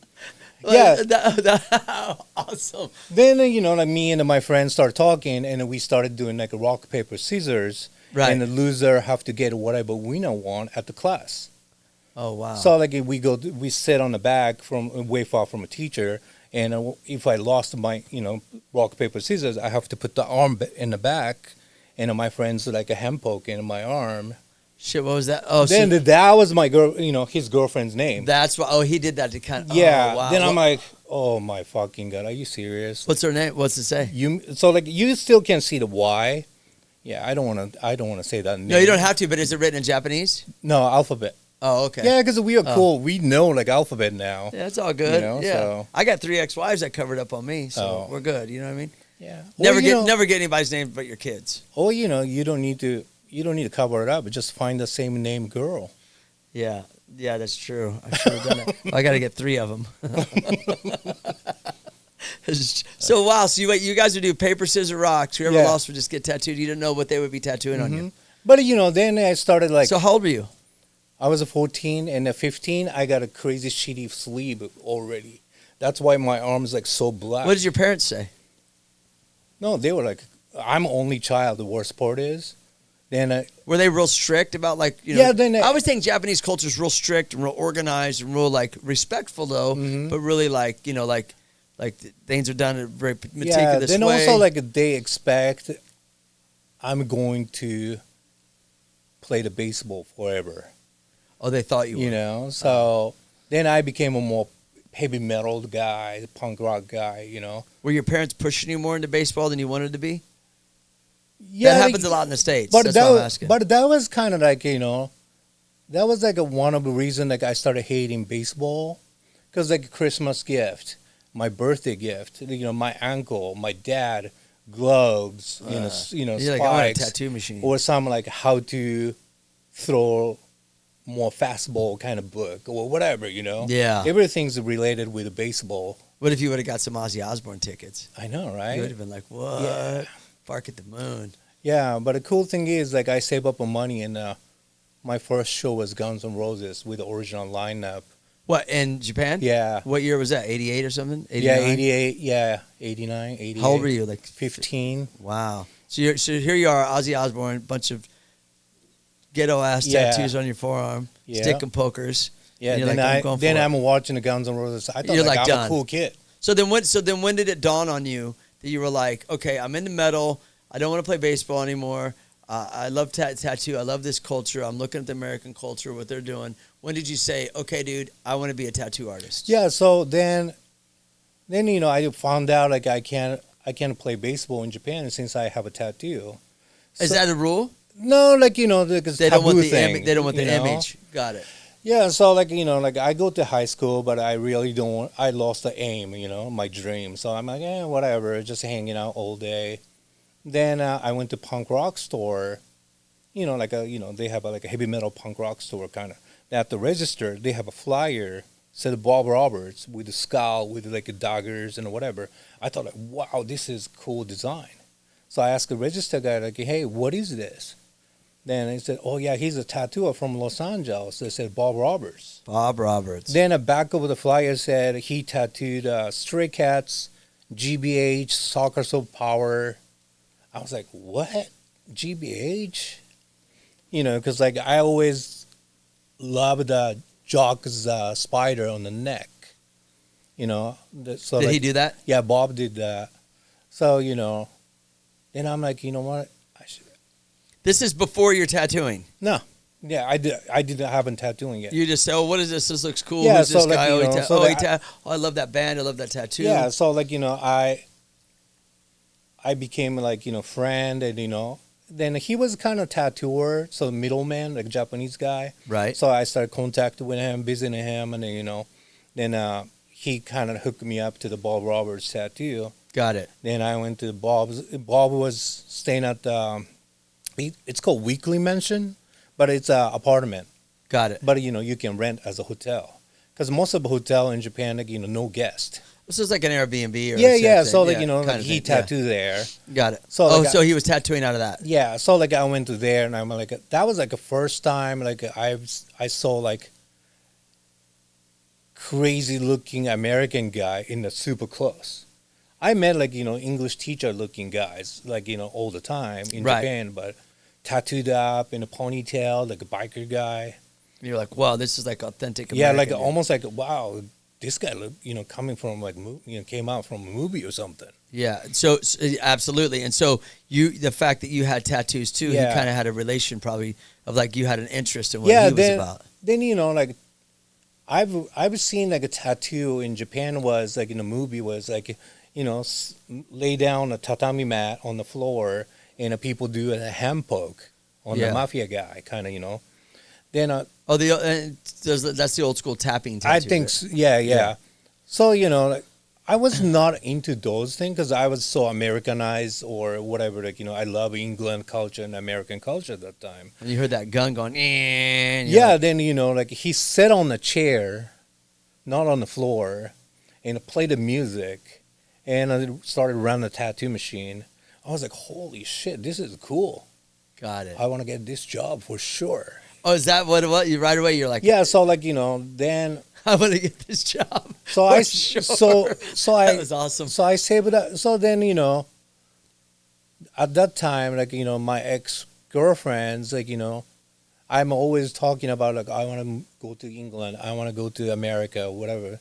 [SPEAKER 3] Yeah, awesome.
[SPEAKER 4] Then you know, like me and my friends started talking, and we started doing like a rock paper scissors.
[SPEAKER 3] Right.
[SPEAKER 4] And the loser have to get whatever winner want at the class.
[SPEAKER 3] Oh wow!
[SPEAKER 4] So like we sit on the back from way far from a teacher, and if I lost my rock paper scissors, I have to put the arm in the back, and my friends like a hand poke in my arm.
[SPEAKER 3] Shit, what was that? Oh,
[SPEAKER 4] then that was my girl, his girlfriend's name.
[SPEAKER 3] That's why. Oh, he did that to kind of.
[SPEAKER 4] Yeah.
[SPEAKER 3] Oh, wow.
[SPEAKER 4] Then I'm like, oh my fucking god, are you serious?
[SPEAKER 3] What's her name? What's it say?
[SPEAKER 4] So like you still can't see the Y. Yeah, I don't want to say that name.
[SPEAKER 3] No, you don't have to. But is it written in Japanese?
[SPEAKER 4] No, alphabet.
[SPEAKER 3] Oh, okay.
[SPEAKER 4] Yeah, because we are cool. We know like alphabet now.
[SPEAKER 3] Yeah, it's all good. Yeah.
[SPEAKER 4] So.
[SPEAKER 3] I got 3 ex-wives that covered up on me, so we're good. You know what I mean?
[SPEAKER 4] Yeah.
[SPEAKER 3] Never get anybody's name but your kids.
[SPEAKER 4] Oh, you don't need to cover it up. But just find the same name girl.
[SPEAKER 3] Yeah, that's true. I should have done that. I got to get 3 of them. So wow, so you guys would do paper, scissors, rocks. Whoever lost would just get tattooed. You didn't know what they would be tattooing on you.
[SPEAKER 4] But then I started like.
[SPEAKER 3] So how old were you?
[SPEAKER 4] I was a 14, and at 15 I got a crazy shitty sleeve already. That's why my arm's like so black.
[SPEAKER 3] What did your parents say?
[SPEAKER 4] No, they were like, "I'm only child." The worst part is, then
[SPEAKER 3] were they real strict about like
[SPEAKER 4] Yeah, then
[SPEAKER 3] I always think Japanese culture is real strict and real organized and real like respectful though, but really like like things are done in a very meticulous
[SPEAKER 4] then
[SPEAKER 3] way.
[SPEAKER 4] also like they expect I'm going to play the baseball forever.
[SPEAKER 3] Oh, they thought you were.
[SPEAKER 4] So then I became a more heavy metal guy, punk rock guy,
[SPEAKER 3] Were your parents pushing you more into baseball than you wanted to be?
[SPEAKER 4] Yeah.
[SPEAKER 3] That happens a lot in the States.
[SPEAKER 4] But
[SPEAKER 3] That's what I'm asking.
[SPEAKER 4] But that was kind of like, that was like one of the reasons like I started hating baseball. Because like a Christmas gift, my birthday gift, my uncle, my dad, gloves,
[SPEAKER 3] You're
[SPEAKER 4] spikes.
[SPEAKER 3] like, I want a tattoo machine.
[SPEAKER 4] Or some like how to throw more fastball kind of book or whatever,
[SPEAKER 3] Yeah.
[SPEAKER 4] Everything's related with baseball.
[SPEAKER 3] What if you would have got some Ozzy Osbourne tickets?
[SPEAKER 4] I know, right?
[SPEAKER 3] You would have been like, what?
[SPEAKER 4] Yeah.
[SPEAKER 3] Bark at the moon.
[SPEAKER 4] Yeah, but the cool thing is, like, I saved up money, and my first show was Guns N' Roses with the original lineup.
[SPEAKER 3] What, in Japan?
[SPEAKER 4] Yeah.
[SPEAKER 3] What year was that? 88 or something? 89?
[SPEAKER 4] Yeah, 88. Yeah, 89, 88.
[SPEAKER 3] How old were you? Like
[SPEAKER 4] 15.
[SPEAKER 3] Wow. So here you are, Ozzy Osbourne, bunch of ghetto-ass tattoos on your forearm, stick and pokers.
[SPEAKER 4] Yeah,
[SPEAKER 3] and
[SPEAKER 4] then I'm watching the Guns N' Roses. I thought
[SPEAKER 3] You're
[SPEAKER 4] like, I'm
[SPEAKER 3] done.
[SPEAKER 4] a cool kid.
[SPEAKER 3] So then when did it dawn on you that you were like, okay, I'm into metal. I don't want to play baseball anymore. I love tattoo. I love this culture. I'm looking at the American culture, what they're doing. When did you say, okay, dude, I want to be a tattoo artist?
[SPEAKER 4] Yeah, so then I found out like I can't play baseball in Japan since I have a tattoo.
[SPEAKER 3] Is that a rule?
[SPEAKER 4] No, like because
[SPEAKER 3] they don't want the
[SPEAKER 4] thing,
[SPEAKER 3] they don't want the image. Got it.
[SPEAKER 4] Yeah, so like I go to high school, but I really don't. I lost the aim, my dream. So I'm like, whatever, just hanging out all day. Then I went to punk rock store, they have like a heavy metal punk rock store kind of. At the register, they have a flyer said Bob Roberts with a skull with like a daggers and whatever. I thought like, wow, this is cool design. So I asked the register guy like, hey, what is this? Then he said, oh, yeah, he's a tattooer from Los Angeles. They said Bob Roberts.
[SPEAKER 3] Bob Roberts.
[SPEAKER 4] Then the back of the flyer said he tattooed Stray Cats, GBH, Soccer Soul Power. I was like, what? GBH? Because like I always loved the Jock's spider on the neck. So
[SPEAKER 3] Did
[SPEAKER 4] like,
[SPEAKER 3] he do that?
[SPEAKER 4] Yeah, Bob did that. So, then I'm like, you know what?
[SPEAKER 3] This is before you're tattooing.
[SPEAKER 4] No. Yeah, I didn't have him tattooing yet.
[SPEAKER 3] You just say, oh, what is this? This looks cool.
[SPEAKER 4] Yeah,
[SPEAKER 3] Who's
[SPEAKER 4] so
[SPEAKER 3] this
[SPEAKER 4] like,
[SPEAKER 3] guy?
[SPEAKER 4] I
[SPEAKER 3] I love that band. I love that tattoo.
[SPEAKER 4] Yeah, so like, I became like, friend and, then he was kind of tattooer, so middleman, like Japanese guy.
[SPEAKER 3] Right.
[SPEAKER 4] So I started contacting with him, visiting him, and then he kind of hooked me up to the Bob Roberts tattoo.
[SPEAKER 3] Got it.
[SPEAKER 4] Then I went to Bob's. Bob was staying at, it's called Weekly Mansion, but it's an apartment.
[SPEAKER 3] Got it.
[SPEAKER 4] But, you can rent as a hotel. Because most of the hotel in Japan, like, no guest.
[SPEAKER 3] This is like an Airbnb or
[SPEAKER 4] Yeah.
[SPEAKER 3] something.
[SPEAKER 4] So, like,
[SPEAKER 3] kind
[SPEAKER 4] like
[SPEAKER 3] of
[SPEAKER 4] he
[SPEAKER 3] thing.
[SPEAKER 4] tattooed there.
[SPEAKER 3] Got it.
[SPEAKER 4] So, like,
[SPEAKER 3] so he was tattooing out of that.
[SPEAKER 4] Yeah. So, like, I went to there, and I'm like, that was, like, the first time, like, I saw, like, crazy-looking American guy in the super close. I met, like, English teacher-looking guys, like, all the time in
[SPEAKER 3] Right.
[SPEAKER 4] Japan, but tattooed up in a ponytail, like a biker guy.
[SPEAKER 3] And you're like, wow, this is like authentic
[SPEAKER 4] Yeah,
[SPEAKER 3] American.
[SPEAKER 4] like almost like, wow, this guy, coming from like, came out from a movie or something.
[SPEAKER 3] Yeah, so absolutely. And so the fact that you had tattoos too,
[SPEAKER 4] Yeah.
[SPEAKER 3] he kind of had a relation probably of like you had an interest in what he was about.
[SPEAKER 4] Then, like, I've seen like a tattoo in Japan was like in a movie was like, lay down a tatami mat on the floor and people do a hand poke on the mafia guy, kind of, Then
[SPEAKER 3] that's the old school tapping tattoo.
[SPEAKER 4] I think,
[SPEAKER 3] right?
[SPEAKER 4] Yeah. So, like, I was not into those things because I was so Americanized or whatever. Like, I love England culture and American culture at that time.
[SPEAKER 3] And you heard that gun going, and
[SPEAKER 4] Yeah,
[SPEAKER 3] like,
[SPEAKER 4] then, like, he sat on the chair, not on the floor, and played the music, and I started running the tattoo machine. I was like, holy shit, this is cool.
[SPEAKER 3] got it.
[SPEAKER 4] I want to get this job for sure.
[SPEAKER 3] Oh, is that what it was? You right away, you're like,
[SPEAKER 4] Yeah, so, like, then...
[SPEAKER 3] I want to get this job.
[SPEAKER 4] So
[SPEAKER 3] for
[SPEAKER 4] I,
[SPEAKER 3] sure.
[SPEAKER 4] so I...
[SPEAKER 3] That was awesome.
[SPEAKER 4] So I saved it up. So then, at that time, like, my ex-girlfriends, like, I'm always talking about, like, I want to go to England. I want to go to America, whatever.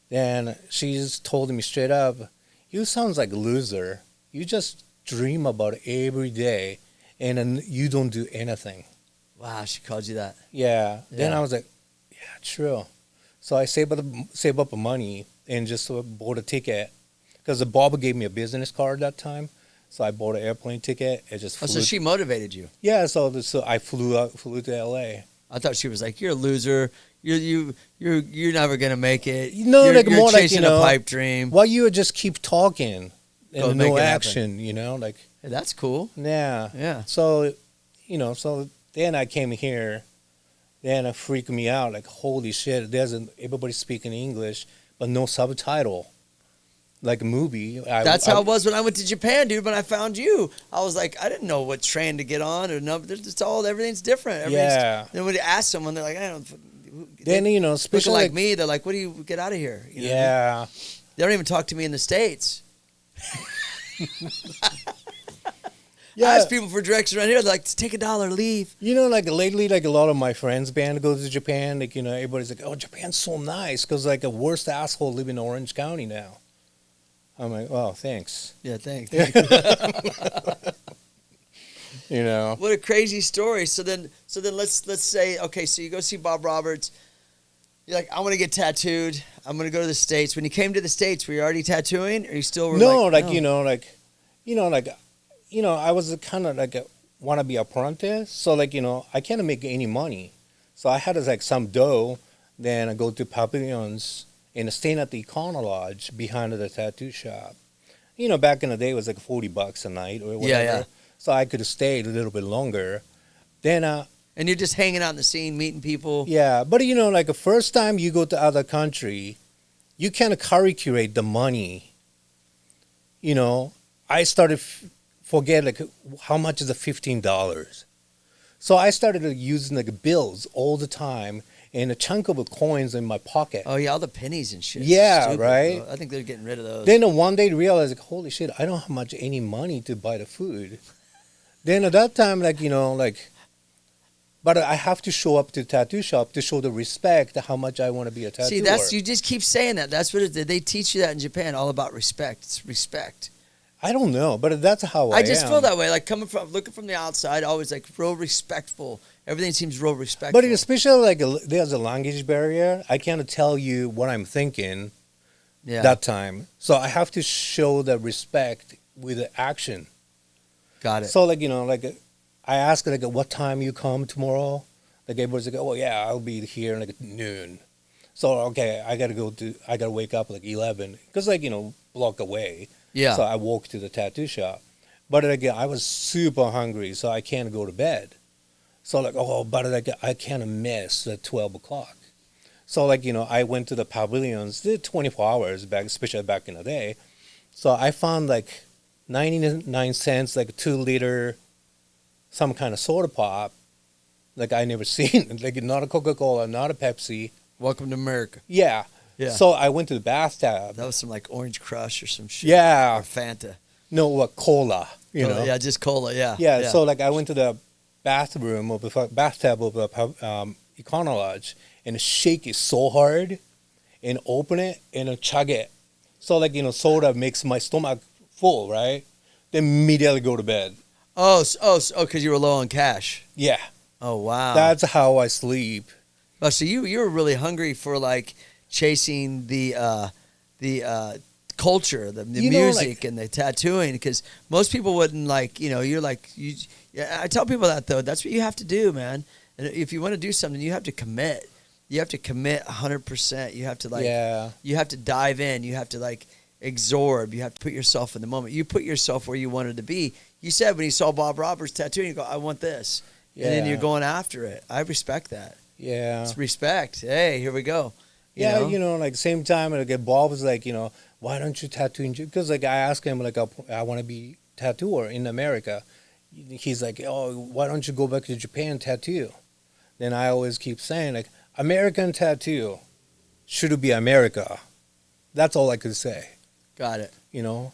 [SPEAKER 4] Then she's told me straight up, you sounds like a loser. You just dream about it every day, and then you don't do anything.
[SPEAKER 3] Wow, she called you that.
[SPEAKER 4] Yeah. Then
[SPEAKER 3] Yeah.
[SPEAKER 4] I was like, yeah, true. So I save up the money and just bought a ticket because the Bob gave me a business card that time. So I bought an airplane ticket. It just flew.
[SPEAKER 3] Oh, so she motivated you.
[SPEAKER 4] Yeah. So I flew to L.A.
[SPEAKER 3] I thought she was like, "You're a loser. You're never gonna make it.
[SPEAKER 4] No,
[SPEAKER 3] you're,
[SPEAKER 4] like
[SPEAKER 3] you're
[SPEAKER 4] more like,
[SPEAKER 3] chasing a pipe dream."
[SPEAKER 4] Well, you would just keep talking
[SPEAKER 3] Go
[SPEAKER 4] and
[SPEAKER 3] make
[SPEAKER 4] no
[SPEAKER 3] it happen.
[SPEAKER 4] action. Like
[SPEAKER 3] Hey, that's cool.
[SPEAKER 4] yeah.
[SPEAKER 3] Yeah.
[SPEAKER 4] So so then I came here. Then it freaked me out. Like, holy shit, everybody speaking English, but no subtitle. Like a movie.
[SPEAKER 3] That's how it was when I went to Japan, dude. When I found you, I was like, I didn't know what train to get on or no. It's all everything's different.
[SPEAKER 4] Yeah.
[SPEAKER 3] Then when you ask someone, they're like, I don't.
[SPEAKER 4] Then,
[SPEAKER 3] Looking
[SPEAKER 4] especially
[SPEAKER 3] like me, they're like, "What do you get out of here?" You know what I mean?
[SPEAKER 4] yeah.
[SPEAKER 3] They don't even talk to me in the States.
[SPEAKER 4] Yeah.
[SPEAKER 3] I ask people for directions around here. They're like, take $1, leave.
[SPEAKER 4] Like lately, like a lot of my friends' band goes to Japan. Like, everybody's like, oh, Japan's so nice because like the worst asshole live in Orange County now. I'm like, oh, thanks.
[SPEAKER 3] Yeah, thanks. What a crazy story. So then let's say, okay, so you go see Bob Roberts. You're like, I want to get tattooed. I'm going to go to the States. When you came to the States, were you already tattooing? Or you still were
[SPEAKER 4] No,
[SPEAKER 3] like, I
[SPEAKER 4] was kind of like want to be apprentice. So like, I can't make any money. So I had like some dough. Then I go to pavilions and staying at the Econo Lodge behind the tattoo shop. You know, back in the day, it was like $40 a night or whatever.
[SPEAKER 3] Yeah.
[SPEAKER 4] So I could have stayed a little bit longer. Then,
[SPEAKER 3] And you're just hanging out in the scene, meeting people.
[SPEAKER 4] yeah, but you know, like the first time you go to other country, you can't calculate the money. You know, I started forget like how much is the $15. So I started using like bills all the time and a chunk of coins in my pocket.
[SPEAKER 3] Oh, yeah, all the pennies and shit.
[SPEAKER 4] Yeah,
[SPEAKER 3] Stupid,
[SPEAKER 4] right?
[SPEAKER 3] bro. I think they're getting rid of those.
[SPEAKER 4] Then one day realized, like, holy shit, I don't have any money to buy the food. Then at that time, like, you know, like, but I have to show up to the tattoo shop to show the respect how much I want to be a tattooer.
[SPEAKER 3] See, you just keep saying that. That's what it is. They teach you that in Japan, all about respect. It's respect.
[SPEAKER 4] I don't know, but that's how I am.
[SPEAKER 3] I just feel that way. Like looking from the outside, always like real respectful. Everything seems real respectful.
[SPEAKER 4] But especially like there's a language barrier. I can't tell you what I'm thinking that time. So I have to show the respect with the action.
[SPEAKER 3] Got it.
[SPEAKER 4] So like, you know, like I ask like what time you come tomorrow? Like everybody's like, oh yeah, I'll be here like at noon. So okay, I gotta wake up like 11 because like, you know, block away.
[SPEAKER 3] Yeah.
[SPEAKER 4] So I walk to the tattoo shop. But again, I was super hungry, so I can't go to bed. So like, but like, I can't miss at 12 o'clock. So like, you know, I went to the pavilions, they're 24 hours back, especially back in the day. So I found like 99 cents, like 2-liter, some kind of soda pop. Like I never seen, like not a Coca-Cola, not a Pepsi.
[SPEAKER 3] Welcome to America.
[SPEAKER 4] Yeah.
[SPEAKER 3] Yeah.
[SPEAKER 4] So I went to the bathtub.
[SPEAKER 3] That was some like Orange Crush or some shit.
[SPEAKER 4] Yeah.
[SPEAKER 3] Or Fanta.
[SPEAKER 4] No, what, cola, you know?
[SPEAKER 3] Yeah, just cola, yeah.
[SPEAKER 4] Yeah, so like I went to the bathtub of the Econo Lodge and shake it so hard and open it and chug it. So like, you know, soda makes my stomach full, right? Then immediately go to bed.
[SPEAKER 3] Oh, because you were low on cash.
[SPEAKER 4] Yeah.
[SPEAKER 3] Oh, wow.
[SPEAKER 4] That's how I sleep.
[SPEAKER 3] Oh, so you were really hungry for like chasing the culture, the
[SPEAKER 4] You know,
[SPEAKER 3] music
[SPEAKER 4] like-
[SPEAKER 3] and the tattooing, because most people wouldn't like, you know, yeah, I tell people that though, that's what you have to do, man. And if you want to do something, you have to commit. You have to commit 100%. You have to like, you have to dive in. You have to like absorb. You have to put yourself in the moment. You put yourself where you wanted to be. You said when you saw Bob Roberts tattooing, you go, I want this. And then you're going after it. I respect that.
[SPEAKER 4] Yeah.
[SPEAKER 3] It's respect. Hey, here we go.
[SPEAKER 4] You know, like same time, like Bob was like, you know, why don't you tattoo in Japan? Because like I asked him, like, I want to be tattooer in America. He's like, oh, why don't you go back to Japan and tattoo? Then I always keep saying, like, American tattoo should be America. That's all I could say.
[SPEAKER 3] Got it.
[SPEAKER 4] You know?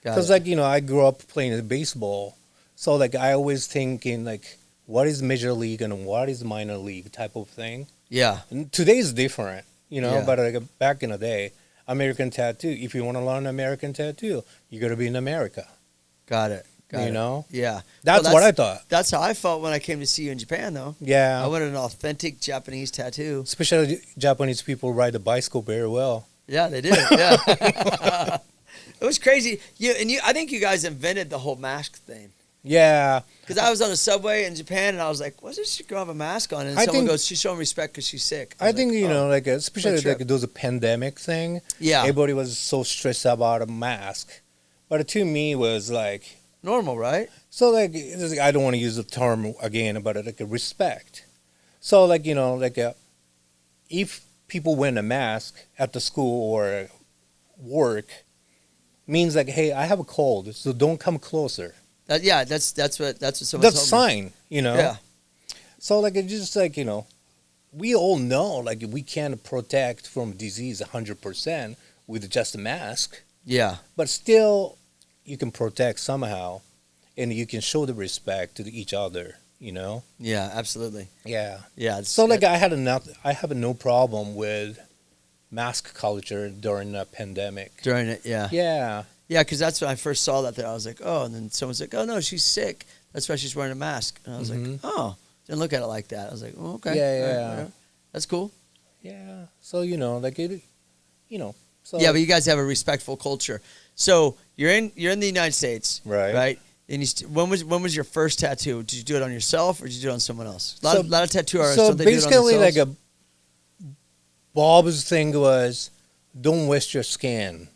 [SPEAKER 3] Got
[SPEAKER 4] Because,
[SPEAKER 3] it.
[SPEAKER 4] like, you know, I grew up playing baseball. So, like, I always thinking, like, what is major league and what is minor league type of thing.
[SPEAKER 3] Yeah.
[SPEAKER 4] And today is different, you know,
[SPEAKER 3] Yeah.
[SPEAKER 4] but like back in the day, American tattoo, if you want to learn American tattoo, you got to be in America.
[SPEAKER 3] Got it. Got
[SPEAKER 4] You
[SPEAKER 3] it.
[SPEAKER 4] know?
[SPEAKER 3] Yeah.
[SPEAKER 4] That's what I thought.
[SPEAKER 3] That's how I felt when I came to see you in Japan, though. I
[SPEAKER 4] Yeah.
[SPEAKER 3] wanted an authentic Japanese tattoo.
[SPEAKER 4] Especially Japanese people ride the bicycle very well.
[SPEAKER 3] Yeah, they did. Yeah. It was crazy. I think you guys invented the whole mask thing.
[SPEAKER 4] Yeah.
[SPEAKER 3] Because I was on a subway in Japan and I was like, why does she have a mask on? And
[SPEAKER 4] I
[SPEAKER 3] someone
[SPEAKER 4] think-
[SPEAKER 3] goes, she's showing respect because she's sick.
[SPEAKER 4] I think,
[SPEAKER 3] was
[SPEAKER 4] you
[SPEAKER 3] like,
[SPEAKER 4] know,
[SPEAKER 3] oh.
[SPEAKER 4] like, especially
[SPEAKER 3] trip.
[SPEAKER 4] like there was a pandemic thing.
[SPEAKER 3] Yeah.
[SPEAKER 4] Everybody was so stressed about a mask. But to me, it was like,
[SPEAKER 3] Normal, right?
[SPEAKER 4] so like, it's like, I don't want to use the term again, but like a respect. So like, you know, like if people wear a mask at the school or work, means like, hey, I have a cold, so don't come closer.
[SPEAKER 3] That's what someone
[SPEAKER 4] That's
[SPEAKER 3] told me.
[SPEAKER 4] sign, you know.
[SPEAKER 3] Yeah.
[SPEAKER 4] So like it's just like, you know, we all know like we can't protect from disease 100% with just a mask,
[SPEAKER 3] Yeah.
[SPEAKER 4] but still you can protect somehow, and you can show the respect to each other, you know.
[SPEAKER 3] Yeah, absolutely.
[SPEAKER 4] Yeah.
[SPEAKER 3] Yeah.
[SPEAKER 4] So like I have no problem with mask culture during the pandemic.
[SPEAKER 3] during it, yeah.
[SPEAKER 4] Yeah.
[SPEAKER 3] Yeah, because that's when I first saw that there. I was like, oh, and then someone's like, oh, no, she's sick. That's why she's wearing a mask. And I was like, oh, didn't look at it like that. I was like, oh, okay.
[SPEAKER 4] Yeah,
[SPEAKER 3] All right. That's cool.
[SPEAKER 4] Yeah. So, you know, like it, you know. So
[SPEAKER 3] Yeah, but you guys have a respectful culture. So you're in the United States,
[SPEAKER 4] Right.
[SPEAKER 3] Right. And when was your first tattoo? Did you do it on yourself or did you do it on someone else? A lot of tattoo artists.
[SPEAKER 4] So
[SPEAKER 3] don't they do it on
[SPEAKER 4] basically,
[SPEAKER 3] themselves?
[SPEAKER 4] Bob's thing was, don't waste your skin.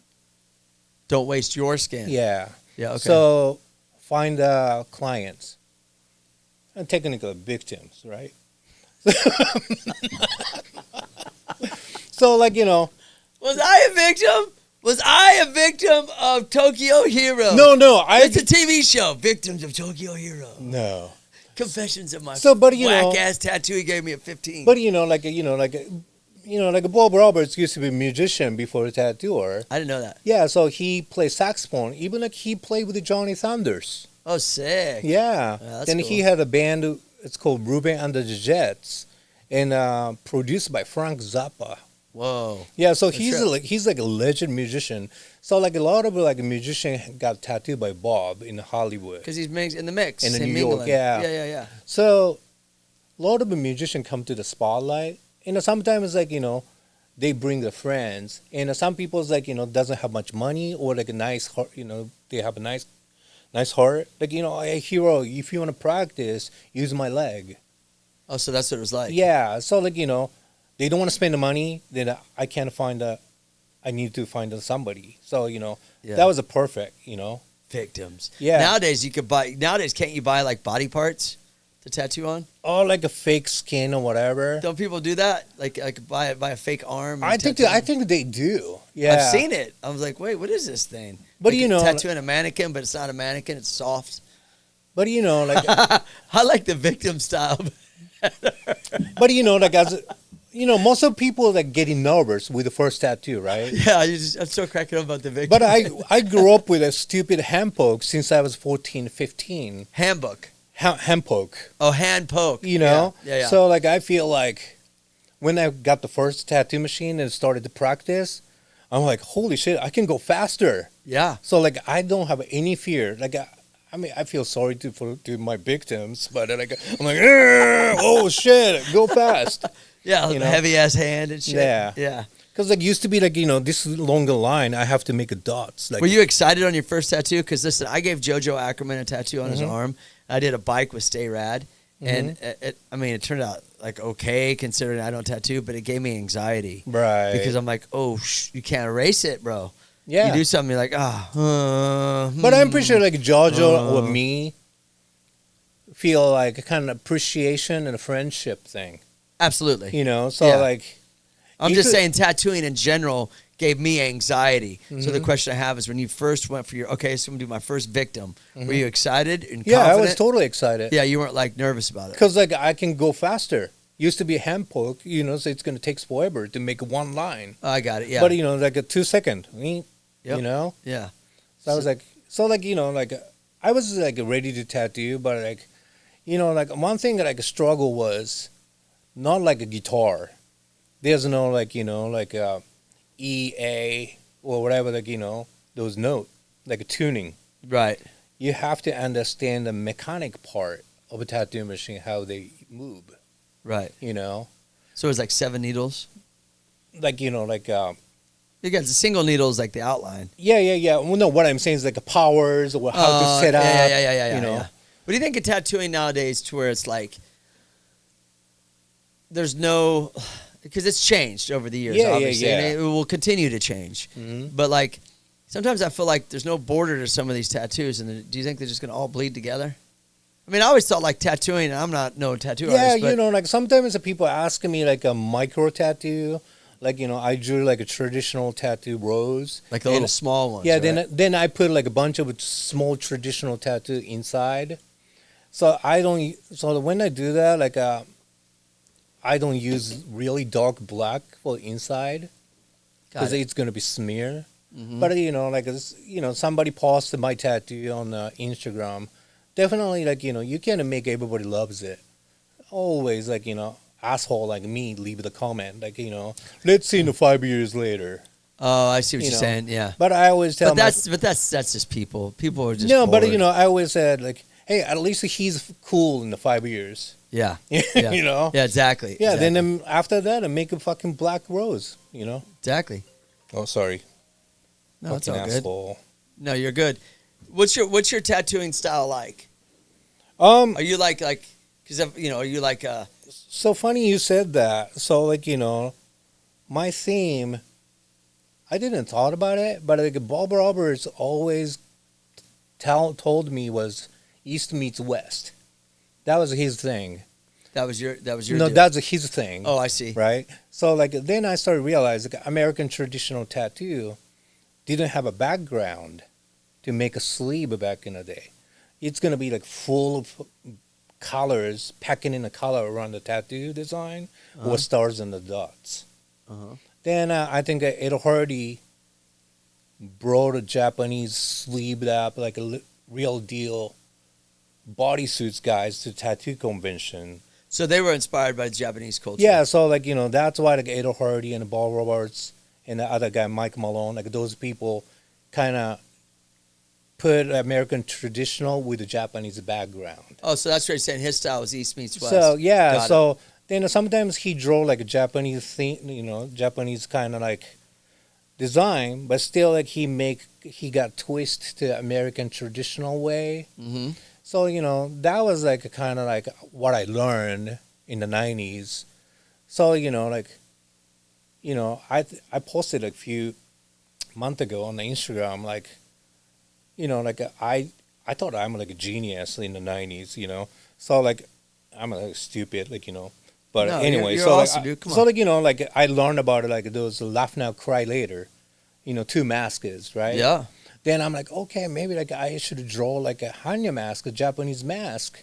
[SPEAKER 3] Don't waste your skin.
[SPEAKER 4] Yeah.
[SPEAKER 3] Yeah. Okay.
[SPEAKER 4] So find clients and technically victims, right? So
[SPEAKER 3] was I a victim? Was I a victim of Tokyo Hiro?
[SPEAKER 4] No.
[SPEAKER 3] It's a TV show. Victims of Tokyo Hiro.
[SPEAKER 4] No.
[SPEAKER 3] Confessions of my
[SPEAKER 4] whack
[SPEAKER 3] ass tattoo he gave me at 15.
[SPEAKER 4] But Bob Roberts used to be a musician before a tattooer.
[SPEAKER 3] I didn't know that.
[SPEAKER 4] Yeah, so he plays saxophone. Even he played with the Johnny Thunders.
[SPEAKER 3] Oh, sick.
[SPEAKER 4] Yeah.
[SPEAKER 3] That's
[SPEAKER 4] Then
[SPEAKER 3] cool.
[SPEAKER 4] he had a band. It's called Ruben and the Jets, and produced by Frank Zappa.
[SPEAKER 3] Whoa.
[SPEAKER 4] Yeah, so
[SPEAKER 3] That's
[SPEAKER 4] he's
[SPEAKER 3] right.
[SPEAKER 4] he's like a legend musician. So a lot of musicians got tattooed by Bob in Hollywood.
[SPEAKER 3] Because he's in the mix.
[SPEAKER 4] In
[SPEAKER 3] and
[SPEAKER 4] New
[SPEAKER 3] mingling.
[SPEAKER 4] York, yeah.
[SPEAKER 3] Yeah.
[SPEAKER 4] So a lot of the musicians come to the spotlight. Sometimes they bring their friends, and some people doesn't have much money or a nice heart. They have a nice heart. Hey, Hero, if you want to practice, use my leg.
[SPEAKER 3] Oh, so that's what it was like.
[SPEAKER 4] Yeah. So they don't want to spend the money. Then I can't find I need to find somebody. So that was a perfect.
[SPEAKER 3] Victims.
[SPEAKER 4] Yeah.
[SPEAKER 3] Nowadays can't you buy like body parts to tattoo on?
[SPEAKER 4] Or like a fake skin or whatever.
[SPEAKER 3] Don't people do that? Like buy a fake arm? and
[SPEAKER 4] I think they do. Yeah.
[SPEAKER 3] I've seen it. I was like, wait, what is this thing?
[SPEAKER 4] But
[SPEAKER 3] like tattooing a mannequin, but it's not a mannequin. It's soft.
[SPEAKER 4] But
[SPEAKER 3] I like the victim style.
[SPEAKER 4] but as most of people getting nervous with the first tattoo, right?
[SPEAKER 3] Yeah, I'm so cracking up about the victim.
[SPEAKER 4] But I grew up with a stupid hand poke since I was 14, 15.
[SPEAKER 3] Handbook.
[SPEAKER 4] Hand poke.
[SPEAKER 3] Oh, hand poke.
[SPEAKER 4] Yeah.
[SPEAKER 3] So
[SPEAKER 4] So I feel like when I got the first tattoo machine and started to practice, I'm like, holy shit, I can go faster.
[SPEAKER 3] yeah.
[SPEAKER 4] So I don't have any fear. I feel sorry to my victims, but I'm like, oh shit, go fast.
[SPEAKER 3] Yeah, heavy ass hand and shit.
[SPEAKER 4] Yeah.
[SPEAKER 3] Yeah.
[SPEAKER 4] Because used to be this longer line, I have to make a dots.
[SPEAKER 3] Were you excited on your first tattoo? Because listen, I gave JoJo Ackerman a tattoo on his arm. I did a bike with Stay Rad, and it turned out okay considering I don't tattoo, but it gave me anxiety.
[SPEAKER 4] Right.
[SPEAKER 3] Because I'm like, you can't erase it, bro.
[SPEAKER 4] Yeah.
[SPEAKER 3] You do something, you're like,
[SPEAKER 4] But I'm pretty sure JoJo or me feel kind of appreciation and a friendship thing.
[SPEAKER 3] Absolutely.
[SPEAKER 4] So
[SPEAKER 3] Yeah. I'm
[SPEAKER 4] you
[SPEAKER 3] just
[SPEAKER 4] could-
[SPEAKER 3] saying tattooing in general gave me anxiety. So the question I have is when you first went for so I'm going to do my first victim, were you excited and
[SPEAKER 4] Yeah,
[SPEAKER 3] confident?
[SPEAKER 4] I was totally excited.
[SPEAKER 3] Yeah, you weren't nervous about it.
[SPEAKER 4] Because I can go faster. Used to be a hand poke, so it's going to take forever to make one line.
[SPEAKER 3] Oh, I got it, yeah.
[SPEAKER 4] But, a 2 second,
[SPEAKER 3] Yep.
[SPEAKER 4] Yeah.
[SPEAKER 3] Yeah.
[SPEAKER 4] So I was I was ready to tattoo, but one thing that struggle was not a guitar. There's no E, A, or whatever, those notes, a tuning.
[SPEAKER 3] Right.
[SPEAKER 4] You have to understand the mechanic part of a tattoo machine, how they move,
[SPEAKER 3] Right. So it's 7 needles? You got the single needles the outline.
[SPEAKER 4] Yeah. Well, no, what I'm saying is the powers or how to set up.
[SPEAKER 3] Yeah.
[SPEAKER 4] know.
[SPEAKER 3] What do you think of tattooing nowadays to where it's there's no, because it's changed over the years,
[SPEAKER 4] Yeah,
[SPEAKER 3] obviously,
[SPEAKER 4] yeah.
[SPEAKER 3] and it will continue to change.
[SPEAKER 4] Mhm.
[SPEAKER 3] But sometimes I feel there's no border to some of these tattoos, and do you think they're just going to all bleed together? I mean, I always thought tattooing, and I'm not no tattoo
[SPEAKER 4] Yeah,
[SPEAKER 3] artist, but
[SPEAKER 4] sometimes the people asking me a micro tattoo, I drew a traditional tattoo rose.
[SPEAKER 3] the little small ones.
[SPEAKER 4] Yeah,
[SPEAKER 3] right?
[SPEAKER 4] then I put a bunch of small traditional tattoo inside. So when I do that, I don't use really dark black for inside because it's gonna be smear.
[SPEAKER 3] Mhm.
[SPEAKER 4] But somebody posted my tattoo on Instagram. Definitely, you can't make everybody loves it. Always, asshole like me leave the comment, let's see in 5 years later.
[SPEAKER 3] Oh, I see what
[SPEAKER 4] You
[SPEAKER 3] you're
[SPEAKER 4] know.
[SPEAKER 3] saying. Yeah,
[SPEAKER 4] But I always tell
[SPEAKER 3] but that's just people. People are just
[SPEAKER 4] no, but
[SPEAKER 3] bored.
[SPEAKER 4] I always said hey, at least he's cool in the 5 years.
[SPEAKER 3] Yeah.
[SPEAKER 4] Yeah.
[SPEAKER 3] Yeah, exactly.
[SPEAKER 4] Yeah.
[SPEAKER 3] exactly.
[SPEAKER 4] Then after that, I make a fucking black rose.
[SPEAKER 3] Exactly.
[SPEAKER 4] Oh, sorry.
[SPEAKER 3] No, it's all
[SPEAKER 4] Fucking
[SPEAKER 3] good.
[SPEAKER 4] asshole.
[SPEAKER 3] No, you're good. What's your tattooing style like? Are you like because are you like
[SPEAKER 4] So funny you said that. So like my theme, I didn't thought about it, but like Bob Roberts always told me was East meets West. That was his thing.
[SPEAKER 3] that was your
[SPEAKER 4] No,
[SPEAKER 3] deal?
[SPEAKER 4] that's his thing.
[SPEAKER 3] Oh, I see.
[SPEAKER 4] Right. So like then I started realizing like, American traditional tattoo didn't have a background to make a sleeve back in the day. It's gonna be like full of colors, packing in a color around the tattoo design with stars and the dots. Then I think Ed Hardy brought a Japanese sleeved up like a real deal bodysuits guys to tattoo convention.
[SPEAKER 3] So they were inspired by Japanese culture.
[SPEAKER 4] Yeah, so like that's why like Ed Hardy and Bob Roberts and the other guy Mike Malone, like those people, kind of put American traditional with a Japanese background.
[SPEAKER 3] Oh, so that's what you're saying. His style was East meets West.
[SPEAKER 4] So yeah,
[SPEAKER 3] Got it.
[SPEAKER 4] so then sometimes he draw like a Japanese thing, Japanese kind of like design, but still like he got twist to American traditional way.
[SPEAKER 3] Mm-hmm.
[SPEAKER 4] So that was like kind of like what I learned in the 90s. So I posted a few months ago on the Instagram like I thought I'm like a genius in the 90s. So like I'm like stupid but
[SPEAKER 3] No,
[SPEAKER 4] anyway,
[SPEAKER 3] you're
[SPEAKER 4] so
[SPEAKER 3] awesome,
[SPEAKER 4] like
[SPEAKER 3] dude. Come
[SPEAKER 4] so
[SPEAKER 3] on.
[SPEAKER 4] like I learned about it like those laugh now cry later, two masks, right?
[SPEAKER 3] Yeah.
[SPEAKER 4] Then I'm like, okay, maybe like I should draw like a Hannya mask, a Japanese mask,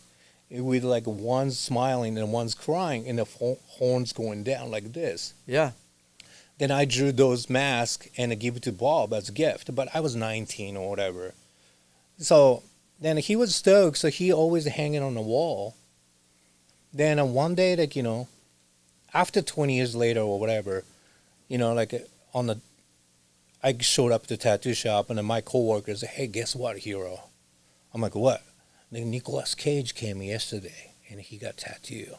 [SPEAKER 4] with like one's smiling and one's crying, and the horns going down like this.
[SPEAKER 3] Yeah.
[SPEAKER 4] Then I drew those masks and I gave it to Bob as a gift, but I was 19 or whatever. So then he was stoked, so he always hanging on the wall. Then one day, like after 20 years later or whatever, I showed up at the tattoo shop, and then my coworker said, "Hey, guess what, Hiro?" I'm like, "What?" Then Nicolas Cage came yesterday, and he got tattooed.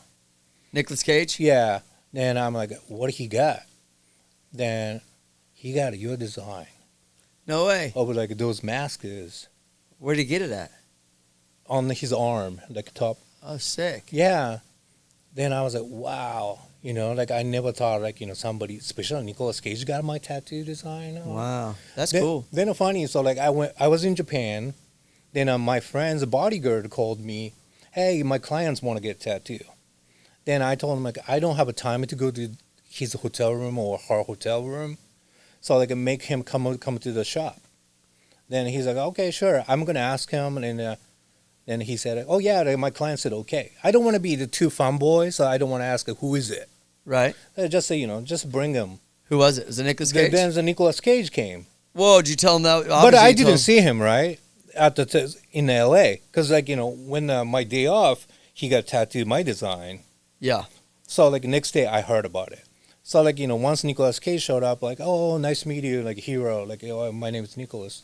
[SPEAKER 3] Nicolas Cage?
[SPEAKER 4] Yeah. Then I'm like, "What he got?" Then he got your design
[SPEAKER 3] No way.
[SPEAKER 4] over like those masks
[SPEAKER 3] Where'd he get it at?
[SPEAKER 4] on his arm, like top.
[SPEAKER 3] Oh, sick.
[SPEAKER 4] Yeah. Then I was like, wow. Like I never thought like, somebody, especially Nicolas Cage got my tattoo design.
[SPEAKER 3] Wow. That's
[SPEAKER 4] Then,
[SPEAKER 3] cool.
[SPEAKER 4] Then funny, so like I was in Japan. Then my friend's bodyguard called me, "Hey, my clients want to get tattoo." Then I told him like I don't have a time to go to his hotel room or her hotel room, so like I make him come to the shop. Then he's like, "Okay, sure, I'm gonna ask him." And then he said, "Oh yeah," my client said, "Okay." I don't want to be the too fanboy, so I don't want to ask who is it.
[SPEAKER 3] Right.
[SPEAKER 4] Just say just bring him.
[SPEAKER 3] Who was it? Was it Nicolas Cage?
[SPEAKER 4] Then the Nicolas Cage came.
[SPEAKER 3] Whoa, did you tell him that?
[SPEAKER 4] But
[SPEAKER 3] Obviously
[SPEAKER 4] I
[SPEAKER 3] you told
[SPEAKER 4] didn't
[SPEAKER 3] him-
[SPEAKER 4] see him right at in L.A. because when my day off, he got tattooed my design.
[SPEAKER 3] Yeah.
[SPEAKER 4] So like next day I heard about it. So like once Nicolas Cage showed up, like, "Oh, nice to meet you," like Hiro, like, "Oh, my name is Nicolas,"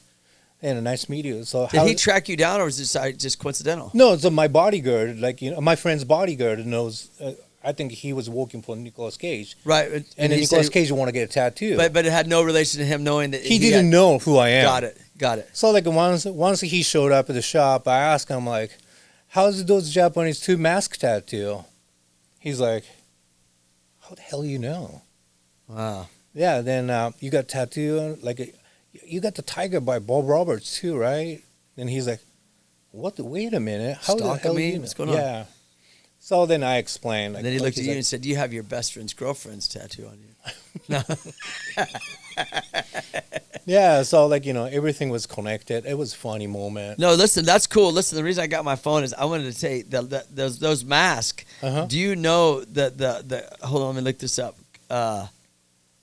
[SPEAKER 4] and nice to meet you. So
[SPEAKER 3] Did he track you down, or was this just coincidental?
[SPEAKER 4] No, so my bodyguard, like my friend's bodyguard knows. I think he was working for Nicolas Cage,
[SPEAKER 3] Right.
[SPEAKER 4] and then
[SPEAKER 3] he
[SPEAKER 4] Nicolas
[SPEAKER 3] said-
[SPEAKER 4] Cage want to get a tattoo.
[SPEAKER 3] But it had no relation to him knowing that
[SPEAKER 4] he didn't know who I am.
[SPEAKER 3] Got it.
[SPEAKER 4] So like once he showed up at the shop, I asked him like, "How's those Japanese two mask tattoo?" He's like, "How the hell you know?"
[SPEAKER 3] Wow.
[SPEAKER 4] Yeah. Then you got tattoo like you got the tiger by Bob Roberts too, right? And he's like, "What? Wait a minute. How the
[SPEAKER 3] Stalking
[SPEAKER 4] hell
[SPEAKER 3] me?
[SPEAKER 4] you know?"
[SPEAKER 3] What's going on?
[SPEAKER 4] Yeah. So then I explained. Like,
[SPEAKER 3] And then he
[SPEAKER 4] like,
[SPEAKER 3] looked at
[SPEAKER 4] he's
[SPEAKER 3] you
[SPEAKER 4] like,
[SPEAKER 3] and said, "You have your best friend's girlfriend's tattoo on you." No.
[SPEAKER 4] Yeah, so like everything was connected. It was a funny moment.
[SPEAKER 3] No, listen, that's cool. Listen, the reason I got my phone is I wanted to say that those masks.
[SPEAKER 4] Uh-huh.
[SPEAKER 3] Do you know that the hold on, let me look this up.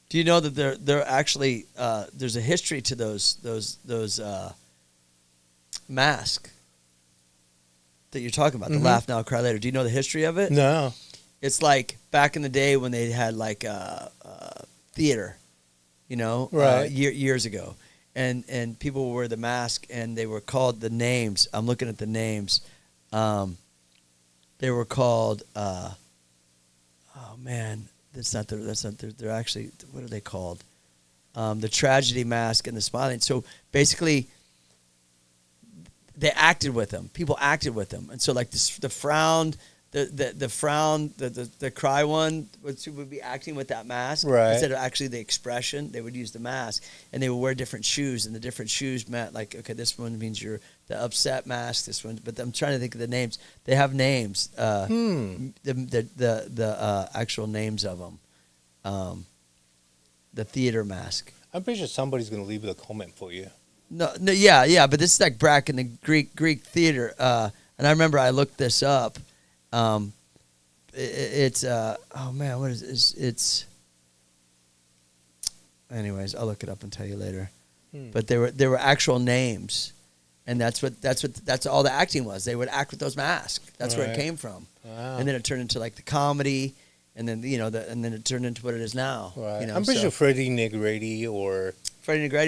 [SPEAKER 3] Do you know that they're actually there's a history to those masks that you're talking about, the Laugh Now Cry Later. Do you know the history of it?
[SPEAKER 4] No.
[SPEAKER 3] It's like back in the day when they had like theater,
[SPEAKER 4] Right.
[SPEAKER 3] years ago, and people would wear the mask, and they were called the names. I'm looking at the names. They were called. Oh man, they're actually, what are they called? The tragedy mask and the smiling. So basically, they acted with him. People acted with him, and so like this, the frown, the cry one would be acting with that mask instead of actually the expression. They would use the mask, and they would wear different shoes, and the different shoes meant like, okay, this one means you're the upset mask. This one, but I'm trying to think of the names. They have names. The actual names of them. The theater mask.
[SPEAKER 4] I'm pretty sure somebody's gonna leave a comment for you.
[SPEAKER 3] No, yeah, but this is like back in the Greek theater, and I remember I looked this up. It's oh man, what is this? It's anyways, I'll look it up and tell you later. But there were actual names, and that's all the acting was. They would act with those masks. That's where it came from. Wow. And then it turned into like the comedy, and then and then it turned into what it is now.
[SPEAKER 4] Right. I'm pretty sure Freddie Negrete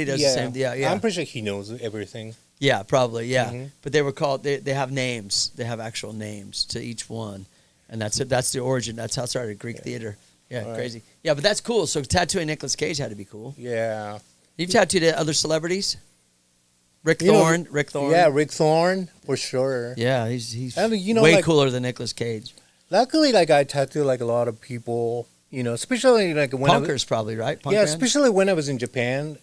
[SPEAKER 3] does the same. Yeah.
[SPEAKER 4] I'm pretty sure he knows everything.
[SPEAKER 3] Yeah, probably. Yeah, but they were called. They have names. They have actual names to each one, and that's it. That's the origin. That's how it started Greek theater. Yeah, crazy. Yeah, but that's cool. So tattooing Nicolas Cage had to be cool.
[SPEAKER 4] Yeah.
[SPEAKER 3] You've tattooed other celebrities. Rick Thorne.
[SPEAKER 4] Yeah, Rick Thorne for sure.
[SPEAKER 3] Yeah, he's
[SPEAKER 4] and,
[SPEAKER 3] way cooler than Nicolas Cage.
[SPEAKER 4] Luckily, like I tattooed like a lot of people. Especially like when
[SPEAKER 3] punkers probably right. Punk band?
[SPEAKER 4] Especially when I was in Japan.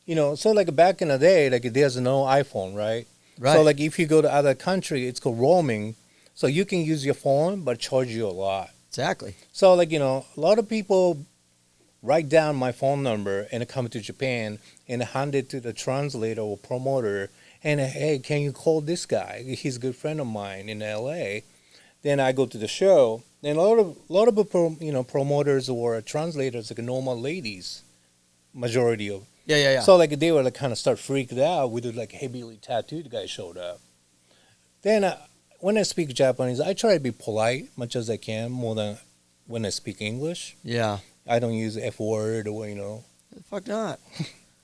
[SPEAKER 4] So like back in the day, like there's no iPhone, right? Right. So like if you go to other country, it's called roaming. So you can use your phone, but charge you a lot.
[SPEAKER 3] Exactly.
[SPEAKER 4] So like, a lot of people write down my phone number and come to Japan and hand it to the translator or promoter. And hey, can you call this guy? He's a good friend of mine in LA. Then I go to the show. And a lot of promoters or translators like normal ladies, majority of.
[SPEAKER 3] Yeah.
[SPEAKER 4] So like they were like kind of start freaked out with like heavily tattooed guy showed up. Then when I speak Japanese, I try to be polite much as I can more than when I speak English.
[SPEAKER 3] Yeah.
[SPEAKER 4] I don't use F word or
[SPEAKER 3] The fuck not.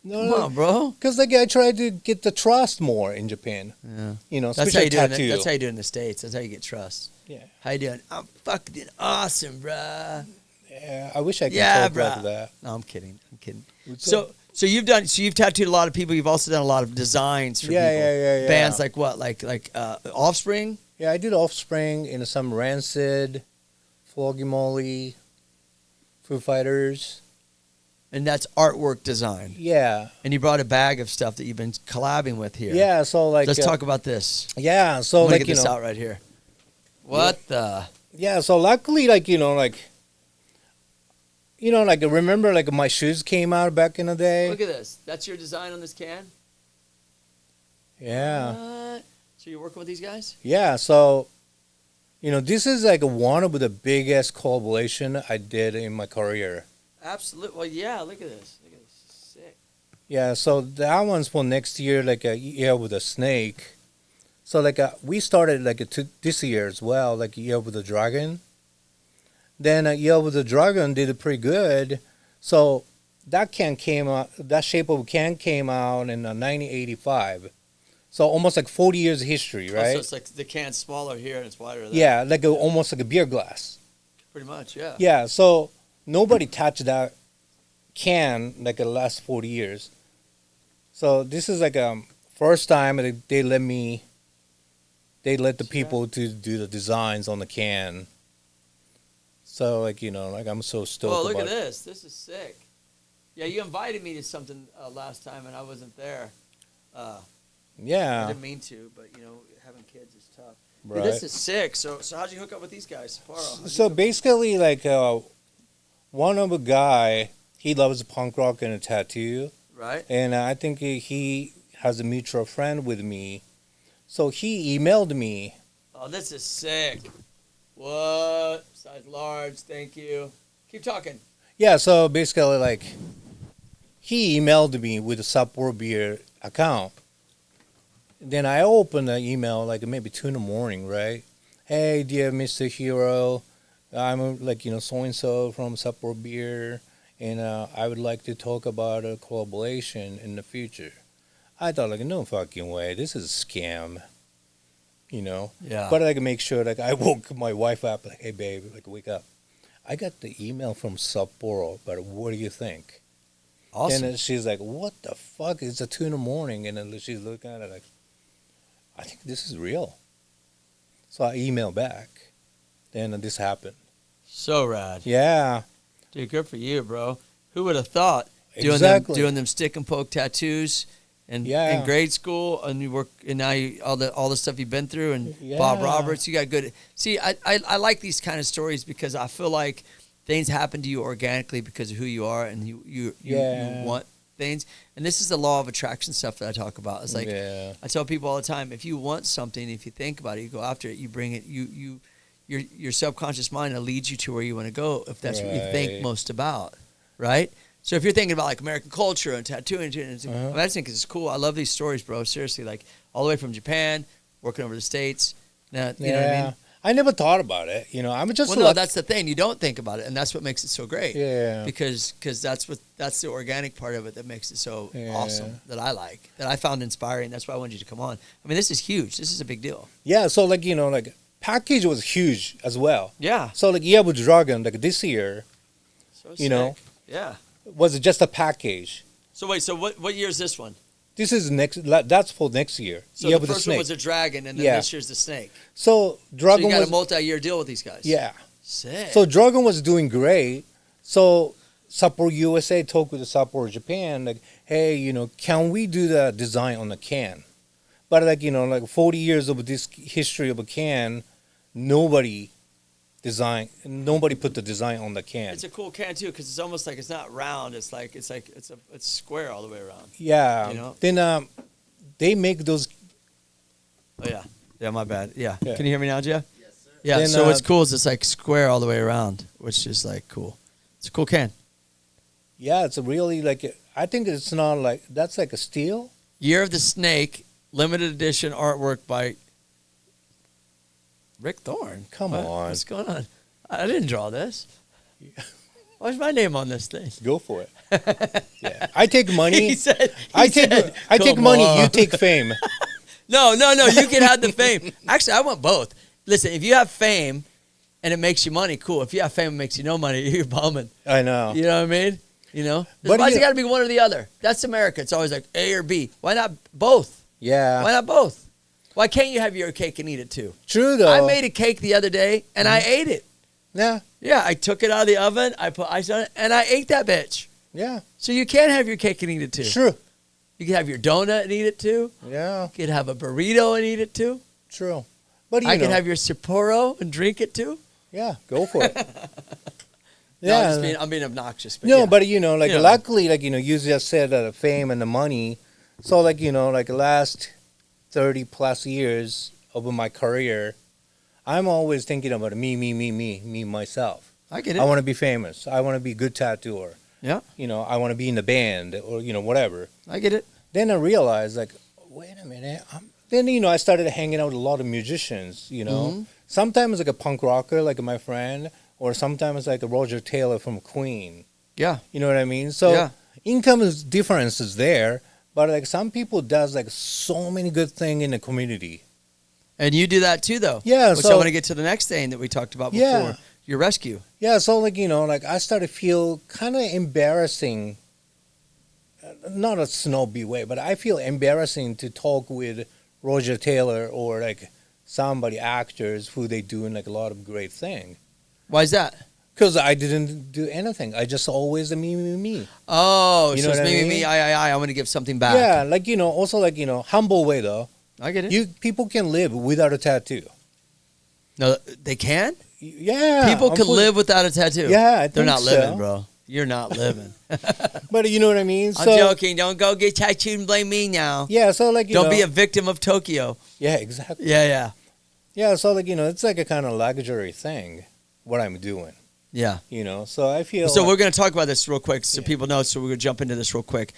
[SPEAKER 4] No,
[SPEAKER 3] come on, bro.
[SPEAKER 4] Because like I try to get the trust more in Japan.
[SPEAKER 3] Yeah. That's how you do it. That's how you do it in the States. That's how you get trust.
[SPEAKER 4] Yeah.
[SPEAKER 3] How you doing? I'm fucking awesome, bruh.
[SPEAKER 4] Yeah. I wish I could talk like that.
[SPEAKER 3] No, I'm kidding. So you've tattooed a lot of people. You've also done a lot of designs for people.
[SPEAKER 4] Yeah.
[SPEAKER 3] Bands like what? Like Offspring?
[SPEAKER 4] Yeah, I did Offspring and some Rancid, Floggy Molly, Foo Fighters.
[SPEAKER 3] And that's artwork design.
[SPEAKER 4] Yeah.
[SPEAKER 3] And you brought a bag of stuff that you've been collabing with here.
[SPEAKER 4] Yeah, so like...
[SPEAKER 3] Let's talk about this.
[SPEAKER 4] Yeah, so
[SPEAKER 3] I'm gonna get this out right here. What the...
[SPEAKER 4] Yeah, so luckily, remember, like, my shoes came out back in the day?
[SPEAKER 3] Look at this. That's your design on this can?
[SPEAKER 4] Yeah.
[SPEAKER 3] What? So you're working with these guys?
[SPEAKER 4] Yeah, so, this is, like, one of the biggest collaboration I did in my career.
[SPEAKER 3] Absolutely. Well, yeah, look at this. Look at this. Sick.
[SPEAKER 4] Yeah, so that one's for next year, like, a year with a snake. So, like, we started, like, this year as well, like, a year with a dragon. Then Year with the Dragon did pretty good. So that shape of can came out in 1985. So almost like 40 years of history, right?
[SPEAKER 3] So it's like the can's smaller here and it's wider there.
[SPEAKER 4] Yeah, like almost like a beer glass.
[SPEAKER 3] Pretty much, yeah.
[SPEAKER 4] Yeah, so nobody touched that can like the last 40 years. So this is like first time they let the people to do the designs on the can. So, like, I'm so stoked about it.
[SPEAKER 3] Oh, look at this. This is sick. Yeah, you invited me to something last time, and I wasn't there.
[SPEAKER 4] Yeah.
[SPEAKER 3] I didn't mean to, but, having kids is tough.
[SPEAKER 4] Right.
[SPEAKER 3] Dude, this is sick. So how'd you hook up with these guys?
[SPEAKER 4] So, basically, like, one of a guy, he loves punk rock and a tattoo.
[SPEAKER 3] Right.
[SPEAKER 4] And I think he has a mutual friend with me. So, he emailed me.
[SPEAKER 3] Oh, this is sick. What? Size large, thank you. Keep talking.
[SPEAKER 4] Yeah, so basically, like, he emailed me with a Sapporo Beer account. Then I opened the email, like, maybe 2 in the morning, right? Hey, dear Mr. Hiro, I'm, like, so-and-so from Sapporo Beer, and I would like to talk about a collaboration in the future. I thought, like, no fucking way. This is a scam.
[SPEAKER 3] Yeah.
[SPEAKER 4] But I can make sure, like, I woke my wife up, like, hey, babe, like, wake up. I got the email from Sapporo, but what do you think?
[SPEAKER 3] Awesome.
[SPEAKER 4] And she's like, what the fuck? It's 2 in the morning. And then she's looking at it like, I think this is real. So I emailed back. Then this happened.
[SPEAKER 3] So rad.
[SPEAKER 4] Yeah.
[SPEAKER 3] Dude, good for you, bro. Who would have thought
[SPEAKER 4] Exactly.
[SPEAKER 3] doing them stick and poke tattoos and
[SPEAKER 4] Yeah.
[SPEAKER 3] in grade school, and you work, and now all the stuff you've been through, and
[SPEAKER 4] Yeah.
[SPEAKER 3] Bob Roberts, you got good. See, I like these kind of stories because I feel like things happen to you organically because of who you are, and you want things. And this is the law of attraction stuff that I talk about. It's like I tell people all the time, if you want something, if you think about it, you go after it, you bring it, your subconscious mind will lead you to where you want to go if that's what you think most about, right? So if you're thinking about like American culture and tattooing, I just think it's cool. I love these stories, bro. Seriously, like all the way from Japan, working over the States. Now, you know what I mean?
[SPEAKER 4] I never thought about it. You know, I'm just.
[SPEAKER 3] Well, no, that's the thing. You don't think about it, and that's what makes it so great.
[SPEAKER 4] Yeah.
[SPEAKER 3] Because that's the organic part of it that makes it so awesome, that I like, that I found inspiring. That's why I wanted you to come on. I mean, this is huge. This is a big deal.
[SPEAKER 4] Yeah. So like, you know, like package was huge as well.
[SPEAKER 3] Yeah.
[SPEAKER 4] So like Yabu Dragon, like this year,
[SPEAKER 3] So
[SPEAKER 4] you
[SPEAKER 3] sick.
[SPEAKER 4] know,
[SPEAKER 3] Yeah.
[SPEAKER 4] was just a package.
[SPEAKER 3] So wait. So what year is this one?
[SPEAKER 4] This is that's for next year.
[SPEAKER 3] So
[SPEAKER 4] Yabu
[SPEAKER 3] the first one
[SPEAKER 4] snake.
[SPEAKER 3] was a dragon, and then this year's the snake.
[SPEAKER 4] So
[SPEAKER 3] So
[SPEAKER 4] Dragon
[SPEAKER 3] you got
[SPEAKER 4] was
[SPEAKER 3] a multi-year deal with these guys.
[SPEAKER 4] yeah.
[SPEAKER 3] Sick.
[SPEAKER 4] So Dragon was doing great. So Sapporo USA talked with Sapporo Japan, like, hey, you know, can we do the design on the can? But like, you know, like 40 years of this history of a can, nobody put the design on the can.
[SPEAKER 3] It's a cool can too, because it's almost like it's not round. It's square all the way around.
[SPEAKER 4] Yeah.
[SPEAKER 3] You know?
[SPEAKER 4] Then they make those.
[SPEAKER 3] Oh yeah. Yeah, my bad. Yeah.
[SPEAKER 4] Yeah.
[SPEAKER 3] Can you hear me now, Jeff?
[SPEAKER 1] Yes, sir.
[SPEAKER 3] Yeah.
[SPEAKER 4] Then,
[SPEAKER 3] So what's cool is it's like square all the way around, which is like cool. It's a cool can.
[SPEAKER 4] Yeah, it's a really like. I think it's not like that's like a steel.
[SPEAKER 3] Year of the Snake, limited edition artwork by Rick Thorne.
[SPEAKER 4] Come on.
[SPEAKER 3] What's going on? I didn't draw this. Why's my name on this thing?
[SPEAKER 4] Go for it. Yeah, I take money.
[SPEAKER 3] He said,
[SPEAKER 4] I take
[SPEAKER 3] "Come
[SPEAKER 4] money.
[SPEAKER 3] on."
[SPEAKER 4] You take fame.
[SPEAKER 3] No. You can have the fame. Actually, I want both. Listen, if you have fame and it makes you money, cool. If you have fame and it makes you no money, you're bumming.
[SPEAKER 4] I know.
[SPEAKER 3] You know what I mean? You know?
[SPEAKER 4] But
[SPEAKER 3] Why's
[SPEAKER 4] you-
[SPEAKER 3] it got to be one or the other? That's America. It's always like A or B. Why not both?
[SPEAKER 4] Yeah.
[SPEAKER 3] Why not both? Why can't you have your cake and eat it too?
[SPEAKER 4] True though.
[SPEAKER 3] I made a cake the other day and I ate it.
[SPEAKER 4] Yeah.
[SPEAKER 3] Yeah, I took it out of the oven, I put ice on it, and I ate that bitch.
[SPEAKER 4] Yeah.
[SPEAKER 3] So you can have your cake and eat it too.
[SPEAKER 4] True.
[SPEAKER 3] You can have your donut and eat it too.
[SPEAKER 4] Yeah.
[SPEAKER 3] You can have a burrito and eat it too.
[SPEAKER 4] True. But you
[SPEAKER 3] I
[SPEAKER 4] know,
[SPEAKER 3] can have your Sapporo and drink it too.
[SPEAKER 4] yeah, go for it.
[SPEAKER 3] No,
[SPEAKER 4] yeah.
[SPEAKER 3] I'm being obnoxious. But
[SPEAKER 4] No,
[SPEAKER 3] yeah.
[SPEAKER 4] but you know, like
[SPEAKER 3] You know.
[SPEAKER 4] luckily, like you know, you just said the fame and the money. So like you know, like the last 30 plus years of my career, I'm always thinking about me, myself.
[SPEAKER 3] I get it.
[SPEAKER 4] I want to be famous. I want to be a good tattooer.
[SPEAKER 3] Yeah.
[SPEAKER 4] You know, I want to be in the band or you know whatever.
[SPEAKER 3] I get it.
[SPEAKER 4] Then I realized like, wait a minute. Then you know, I started hanging out with a lot of musicians. You know,
[SPEAKER 3] Mhm.
[SPEAKER 4] sometimes like a punk rocker, like my friend, or sometimes like a Roger Taylor from Queen.
[SPEAKER 3] Yeah.
[SPEAKER 4] You know what I mean? So
[SPEAKER 3] Yeah.
[SPEAKER 4] income is differences there, but like some people does like so many good thing in the community.
[SPEAKER 3] And you do that too, though.
[SPEAKER 4] Yeah,
[SPEAKER 3] Which I
[SPEAKER 4] so-
[SPEAKER 3] want to get to the next thing that we talked about before.
[SPEAKER 4] Yeah.
[SPEAKER 3] Your rescue.
[SPEAKER 4] Yeah, so like you know, like I started feel kind of embarrassing. Not a snobby way, but I feel embarrassing to talk with Roger Taylor or like somebody actors who they doing like a lot of great thing.
[SPEAKER 3] Why is that?
[SPEAKER 4] Because I didn't do anything. I just always me.
[SPEAKER 3] Oh,
[SPEAKER 4] You
[SPEAKER 3] so
[SPEAKER 4] know
[SPEAKER 3] it's
[SPEAKER 4] what I
[SPEAKER 3] me,
[SPEAKER 4] mean?
[SPEAKER 3] me, I want to give something back.
[SPEAKER 4] Yeah, like you know, also like you know, humble way though.
[SPEAKER 3] I get it.
[SPEAKER 4] You people can live without a tattoo.
[SPEAKER 3] No, they can?
[SPEAKER 4] Yeah,
[SPEAKER 3] People can live without a tattoo.
[SPEAKER 4] Yeah, I
[SPEAKER 3] They're
[SPEAKER 4] think
[SPEAKER 3] not living,
[SPEAKER 4] so.
[SPEAKER 3] bro. You're not living.
[SPEAKER 4] But you know what I mean.
[SPEAKER 3] I'm
[SPEAKER 4] So
[SPEAKER 3] joking. Don't go get tattooed and blame me now.
[SPEAKER 4] yeah, so like you
[SPEAKER 3] Don't
[SPEAKER 4] know,
[SPEAKER 3] be a victim of Tokyo.
[SPEAKER 4] yeah, exactly.
[SPEAKER 3] Yeah.
[SPEAKER 4] Yeah, so like you know, it's like a kind of luxury thing, what I'm doing.
[SPEAKER 3] Yeah.
[SPEAKER 4] You know, so I feel.
[SPEAKER 3] So
[SPEAKER 4] like,
[SPEAKER 3] we're going to talk about this real quick so people know. So we're going to jump into this real quick.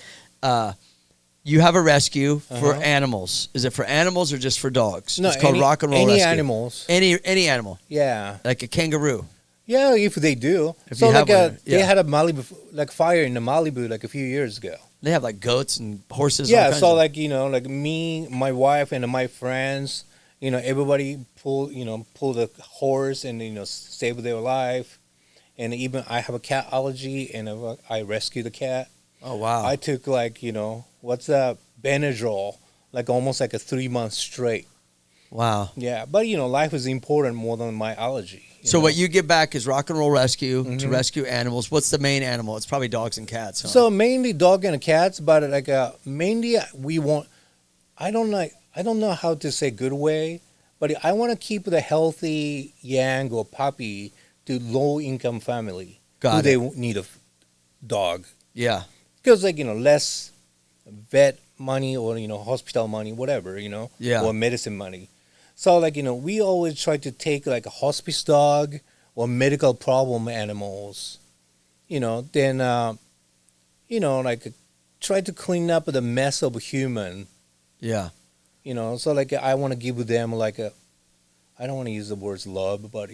[SPEAKER 3] You have a rescue for animals. Is it for animals or just for dogs?
[SPEAKER 4] no,
[SPEAKER 3] it's called
[SPEAKER 4] any,
[SPEAKER 3] Rock and Roll
[SPEAKER 4] any
[SPEAKER 3] Rescue.
[SPEAKER 4] animals.
[SPEAKER 3] Any animal,
[SPEAKER 4] Yeah,
[SPEAKER 3] like a kangaroo.
[SPEAKER 4] yeah, if they do.
[SPEAKER 3] If
[SPEAKER 4] So
[SPEAKER 3] you
[SPEAKER 4] like
[SPEAKER 3] have one,
[SPEAKER 4] they
[SPEAKER 3] yeah.
[SPEAKER 4] had a Malibu like fire in the Malibu like a few years ago.
[SPEAKER 3] They have like goats and horses. all
[SPEAKER 4] Yeah,
[SPEAKER 3] kinds
[SPEAKER 4] so
[SPEAKER 3] of-
[SPEAKER 4] like you know, like me, my wife, and my friends, you know, everybody pull the horse and you know save their life, and even I have a cat allergy and I rescued the cat.
[SPEAKER 3] oh wow.
[SPEAKER 4] I took like you know what's that Benadryl, like almost like a 3 months straight.
[SPEAKER 3] Wow.
[SPEAKER 4] Yeah, but life is important more than my allergy.
[SPEAKER 3] So
[SPEAKER 4] know?
[SPEAKER 3] what you give back is rock and roll rescue to rescue animals. What's the main animal? It's probably dogs and cats. Huh?
[SPEAKER 4] So mainly dog and cats, but mainly we want. I don't know how to say good way, but I want to keep the healthy yang or puppy to low income family
[SPEAKER 3] Got
[SPEAKER 4] who
[SPEAKER 3] it.
[SPEAKER 4] they need a dog
[SPEAKER 3] Yeah.
[SPEAKER 4] because less vet money or hospital money, whatever,
[SPEAKER 3] Yeah.
[SPEAKER 4] or medicine money. So we always try to take like a hospice dog or medical problem animals, then like try to clean up the mess of human,
[SPEAKER 3] Yeah.
[SPEAKER 4] So I want to give them like I don't want to use the words love, but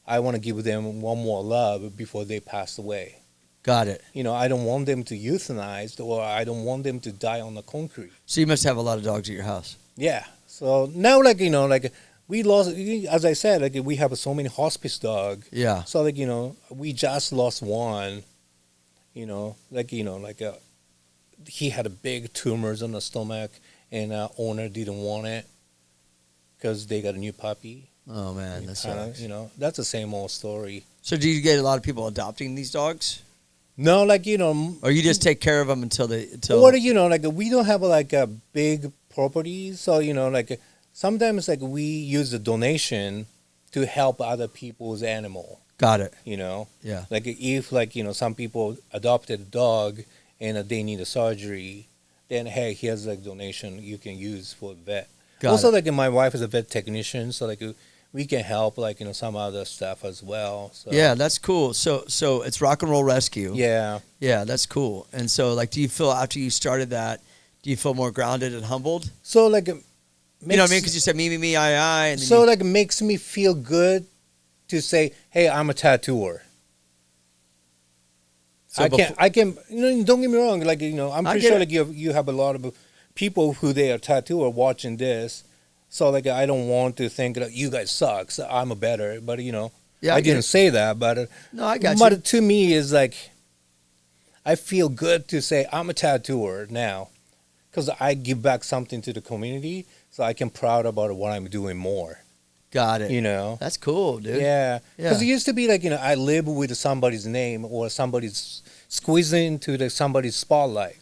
[SPEAKER 4] I want to give them one more love before they pass away.
[SPEAKER 3] Got it.
[SPEAKER 4] I don't want them to euthanize or I don't want them to die on the concrete.
[SPEAKER 3] So you must have a lot of dogs at your house.
[SPEAKER 4] Yeah. So now, we lost, as I said, we have so many hospice dogs.
[SPEAKER 3] Yeah.
[SPEAKER 4] So, we just lost one, he had a big tumors on the stomach and owner didn't want it because they got a new puppy.
[SPEAKER 3] Oh man, that's
[SPEAKER 4] That's the same old story.
[SPEAKER 3] So do you get a lot of people adopting these dogs,
[SPEAKER 4] No,
[SPEAKER 3] or you just take care of them until they?
[SPEAKER 4] or we don't have a big property, so sometimes we use the donation to help other people's animal.
[SPEAKER 3] Got it.
[SPEAKER 4] Yeah.
[SPEAKER 3] If
[SPEAKER 4] Some people adopted a dog and they need a surgery, then hey, here's a donation you can use for a vet.
[SPEAKER 3] Got
[SPEAKER 4] Also,
[SPEAKER 3] it.
[SPEAKER 4] my wife is a vet technician, so we can help some other stuff as well. So.
[SPEAKER 3] Yeah, that's cool. So it's rock and roll rescue.
[SPEAKER 4] Yeah.
[SPEAKER 3] Yeah, that's cool. And so do you feel after you started that, do you feel more grounded and humbled?
[SPEAKER 4] So
[SPEAKER 3] You know what I mean? Because you said me, I. And then
[SPEAKER 4] So it makes me feel good to say, hey, I'm a tattooer.
[SPEAKER 3] So
[SPEAKER 4] I can. Don't get me wrong. I'm
[SPEAKER 3] I
[SPEAKER 4] pretty
[SPEAKER 3] get
[SPEAKER 4] sure you have a lot of people who they are tattooer watching this. So I don't want to think that you guys suck. So I'm a better, but
[SPEAKER 3] Yeah,
[SPEAKER 4] I
[SPEAKER 3] get
[SPEAKER 4] didn't
[SPEAKER 3] it.
[SPEAKER 4] say that. But
[SPEAKER 3] No, I got
[SPEAKER 4] but
[SPEAKER 3] you.
[SPEAKER 4] to me is I feel good to say I'm a tattooer now, because I give back something to the community, so I can proud about what I'm doing more.
[SPEAKER 3] Got it. That's cool, dude.
[SPEAKER 4] Yeah,
[SPEAKER 3] Yeah.
[SPEAKER 4] because it used to be I live with somebody's name or somebody's squeezing into somebody's spotlight.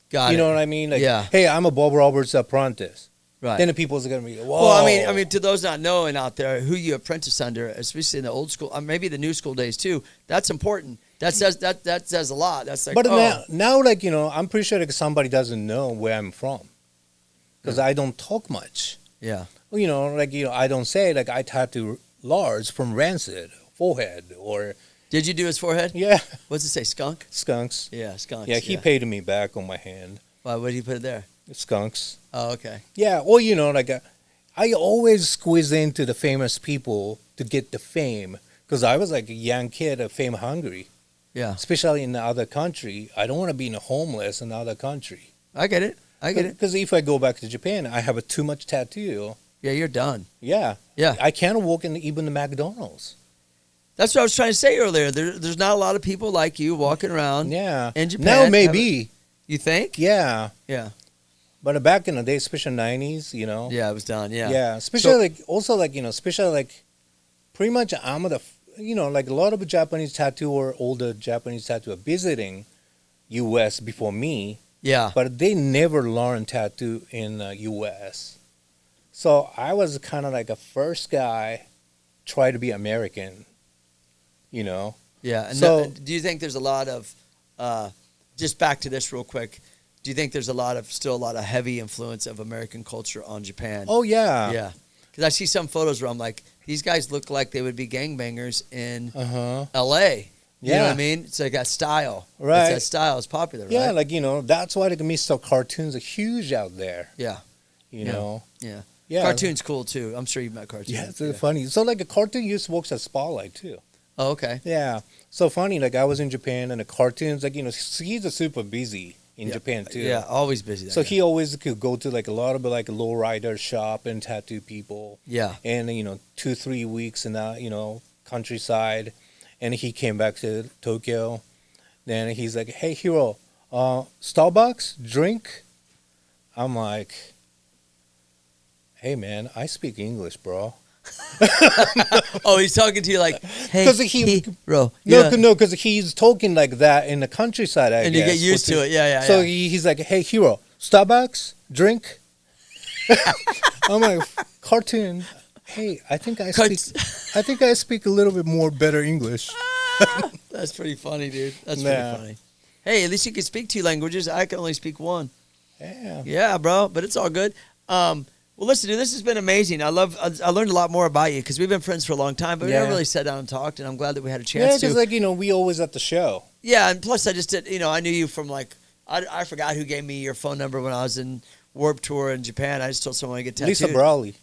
[SPEAKER 3] Got it.
[SPEAKER 4] You know what I mean?
[SPEAKER 3] Yeah.
[SPEAKER 4] Hey, I'm a Bob Roberts apprentice.
[SPEAKER 3] Right.
[SPEAKER 4] Then the people's gonna be, whoa.
[SPEAKER 3] Well, I mean, to those not knowing out there, who you apprentice under, especially in the old school, maybe the new school days too, that's important. That says a lot. That's
[SPEAKER 4] But now, I'm pretty sure somebody doesn't know where I'm from, because I don't talk much.
[SPEAKER 3] yeah,
[SPEAKER 4] Well, I don't say I tattoo Lars from Rancid forehead or
[SPEAKER 3] did you do his forehead?
[SPEAKER 4] yeah,
[SPEAKER 3] What's it say? Skunk?
[SPEAKER 4] skunks.
[SPEAKER 3] Yeah, skunks.
[SPEAKER 4] Yeah, he paid me back on my hand.
[SPEAKER 3] Why? What did you put it there?
[SPEAKER 4] Skunks.
[SPEAKER 3] Oh, okay.
[SPEAKER 4] Yeah, or I always squeeze into the famous people to get the fame, because I was a young kid, fame hungry,
[SPEAKER 3] Yeah,
[SPEAKER 4] especially in the other country. I don't want to be homeless in another country.
[SPEAKER 3] I get it.
[SPEAKER 4] Because if I go back to Japan, I have too much tattoo.
[SPEAKER 3] Yeah, you're done.
[SPEAKER 4] Yeah,
[SPEAKER 3] Yeah,
[SPEAKER 4] I can't walk in even the McDonald's.
[SPEAKER 3] that's what I was trying to say earlier. There's not a lot of people like you walking around.
[SPEAKER 4] Yeah,
[SPEAKER 3] In Japan,
[SPEAKER 4] now maybe.
[SPEAKER 3] You think?
[SPEAKER 4] Yeah,
[SPEAKER 3] Yeah.
[SPEAKER 4] but back in the day, especially '90s,
[SPEAKER 3] Yeah, it was done. Yeah.
[SPEAKER 4] Yeah, especially especially pretty much I'm the a lot of Japanese tattooer, older Japanese tattooer visiting U.S. before me,
[SPEAKER 3] Yeah.
[SPEAKER 4] but they never learned tattoo in U.S. So I was kind of a first guy, try to be American,
[SPEAKER 3] Yeah. And
[SPEAKER 4] So-
[SPEAKER 3] do you think there's a lot of, just back to this real quick, do you think there's still a lot of heavy influence of American culture on Japan?
[SPEAKER 4] Oh yeah,
[SPEAKER 3] Yeah. Because I see some photos where I'm like, these guys look like they would be gangbangers in L.A. You know what I
[SPEAKER 4] Yeah.
[SPEAKER 3] mean? It's like that style.
[SPEAKER 4] Right.
[SPEAKER 3] It's that style is popular, right?
[SPEAKER 4] Yeah, that's why Mr. Cartoons are huge out there.
[SPEAKER 3] Yeah.
[SPEAKER 4] You
[SPEAKER 3] Yeah.
[SPEAKER 4] know,
[SPEAKER 3] Yeah.
[SPEAKER 4] yeah,
[SPEAKER 3] Cartoon's cool, too. I'm sure you've met cartoons.
[SPEAKER 4] Yeah, it's funny. So a cartoon used to work as spotlight too.
[SPEAKER 3] Oh, okay.
[SPEAKER 4] Yeah, so funny. I was in Japan and the cartoons, he's a super busy in Japan too.
[SPEAKER 3] Yeah, always busy. that
[SPEAKER 4] So
[SPEAKER 3] guy.
[SPEAKER 4] he always could go to a lot of lowrider shop and tattoo people,
[SPEAKER 3] Yeah.
[SPEAKER 4] and 2-3 weeks in the countryside, and he came back to Tokyo. Then he's like, "Hey, Hiro, Starbucks drink." I'm like, Hey, man, I speak English, bro.
[SPEAKER 3] Oh, he's talking to you like, hey,
[SPEAKER 4] 'Cause he-
[SPEAKER 3] bro.
[SPEAKER 4] No,
[SPEAKER 3] Yeah.
[SPEAKER 4] no, because he's talking like that in the countryside, I
[SPEAKER 3] And
[SPEAKER 4] guess.
[SPEAKER 3] you get used to it. Yeah.
[SPEAKER 4] So he's like, hey, Hiro, Starbucks, drink? I'm like, cartoon. Hey, I think I speak a little bit more better English.
[SPEAKER 3] That's pretty funny, dude. That's
[SPEAKER 4] Yeah.
[SPEAKER 3] pretty funny. Hey, at least you can speak 2 languages. I can only speak 1.
[SPEAKER 4] Yeah.
[SPEAKER 3] Yeah, bro, but it's all good. Well, listen, dude, this has been amazing. I learned a lot more about you because we've been friends for a long time, but we never really sat down and talked, and I'm glad that we had a
[SPEAKER 4] Yeah,
[SPEAKER 3] chance to.
[SPEAKER 4] because, like, we always at the show.
[SPEAKER 3] Yeah, and plus I just did, I knew you from like, I forgot who gave me your phone number when I was in Warped Tour in Japan. I just told someone to get tattooed.
[SPEAKER 4] Lisa Brawley.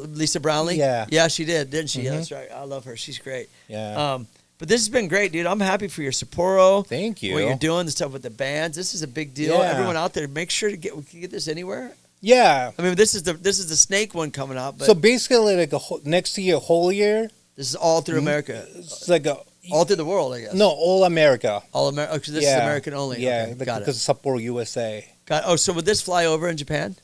[SPEAKER 3] Lisa Brownlee?
[SPEAKER 4] Yeah.
[SPEAKER 3] Yeah, she did, didn't she? Yeah,
[SPEAKER 4] Mhm.
[SPEAKER 3] that's right. I love her. She's great.
[SPEAKER 4] Yeah.
[SPEAKER 3] But this has been great, dude. I'm happy for your Sapporo.
[SPEAKER 4] Thank you.
[SPEAKER 3] What you're doing, the stuff with the bands. This is a big deal.
[SPEAKER 4] Yeah.
[SPEAKER 3] Everyone out there, make sure we can get this anywhere.
[SPEAKER 4] Yeah.
[SPEAKER 3] I mean, this is the snake one coming out, but
[SPEAKER 4] So basically, like, next year, whole year,
[SPEAKER 3] this is all through America,
[SPEAKER 4] it's like
[SPEAKER 3] all through the world, I guess.
[SPEAKER 4] no, all America.
[SPEAKER 3] all America. Because this is American only.
[SPEAKER 4] Yeah,
[SPEAKER 3] Okay,
[SPEAKER 4] like,
[SPEAKER 3] got it.
[SPEAKER 4] because Sapporo, USA.
[SPEAKER 3] Oh, so would this fly over in Japan?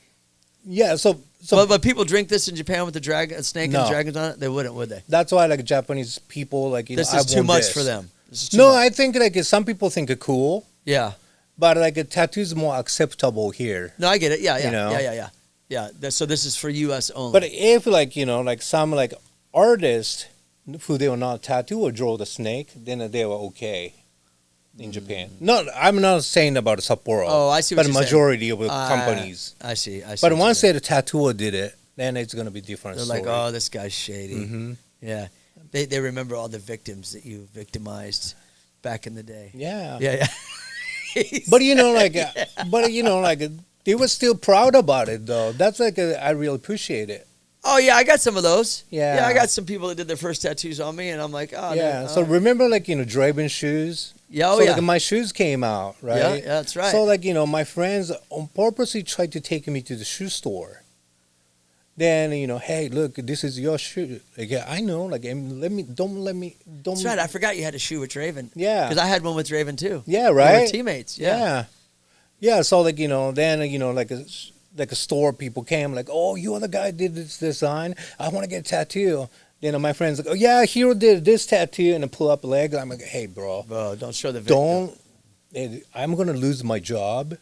[SPEAKER 4] Yeah, so
[SPEAKER 3] But people drink this in Japan with the snake
[SPEAKER 4] No.
[SPEAKER 3] and dragons on it. They wouldn't, would they?
[SPEAKER 4] that's why, like, Japanese people, like,
[SPEAKER 3] This
[SPEAKER 4] I
[SPEAKER 3] is too
[SPEAKER 4] want
[SPEAKER 3] much
[SPEAKER 4] this.
[SPEAKER 3] for them. This is too
[SPEAKER 4] No,
[SPEAKER 3] much.
[SPEAKER 4] I think, like, some people think it cool,
[SPEAKER 3] Yeah.
[SPEAKER 4] but, like, a tattoo is more acceptable here.
[SPEAKER 3] No, I get it. Yeah.
[SPEAKER 4] You know?
[SPEAKER 3] Yeah. So this is for U.S. only.
[SPEAKER 4] But if, like, like, some, like, artists who they were not tattoo or draw the snake, then they were okay in Japan. No, I'm not saying about Sapporo.
[SPEAKER 3] Oh, I see what
[SPEAKER 4] But
[SPEAKER 3] you're saying.
[SPEAKER 4] majority of the companies.
[SPEAKER 3] I see.
[SPEAKER 4] But
[SPEAKER 3] what
[SPEAKER 4] once
[SPEAKER 3] you're
[SPEAKER 4] the tattooer did it, then it's going to be different
[SPEAKER 3] saying.
[SPEAKER 4] story.
[SPEAKER 3] They're like, oh, this guy's shady.
[SPEAKER 4] Mhm.
[SPEAKER 3] Yeah. They remember all the victims that you victimized back in the day.
[SPEAKER 4] Yeah.
[SPEAKER 3] Yeah.
[SPEAKER 4] But, like, they were still proud about it, though. That's, like, I really appreciate it.
[SPEAKER 3] Oh yeah, I got some of those.
[SPEAKER 4] Yeah.
[SPEAKER 3] I got some people that did their first tattoos on me, and I'm like, oh
[SPEAKER 4] Yeah.
[SPEAKER 3] no,
[SPEAKER 4] So remember, like, Draven shoes?
[SPEAKER 3] yeah, oh
[SPEAKER 4] so,
[SPEAKER 3] yeah,
[SPEAKER 4] like, my shoes came out, right?
[SPEAKER 3] yeah, that's right.
[SPEAKER 4] So, like, my friends on purposely tried to take me to the shoe store. Then, hey, look, this is your shoe. Like, yeah, I know. Like, don't.
[SPEAKER 3] That's right. I forgot you had a shoe with Draven.
[SPEAKER 4] Yeah.
[SPEAKER 3] because I had one with Draven too.
[SPEAKER 4] Yeah,
[SPEAKER 3] We were
[SPEAKER 4] right?
[SPEAKER 3] teammates. Yeah.
[SPEAKER 4] Yeah. So, like, then, like a store people came, like, oh, you are the guy who did this design. I want to get a tattoo. Then my friends like, oh, yeah, Hiro did this tattoo, and I pull up a leg. I'm like, hey, bro,
[SPEAKER 3] Don't show the victim.
[SPEAKER 4] I'm going to lose my job.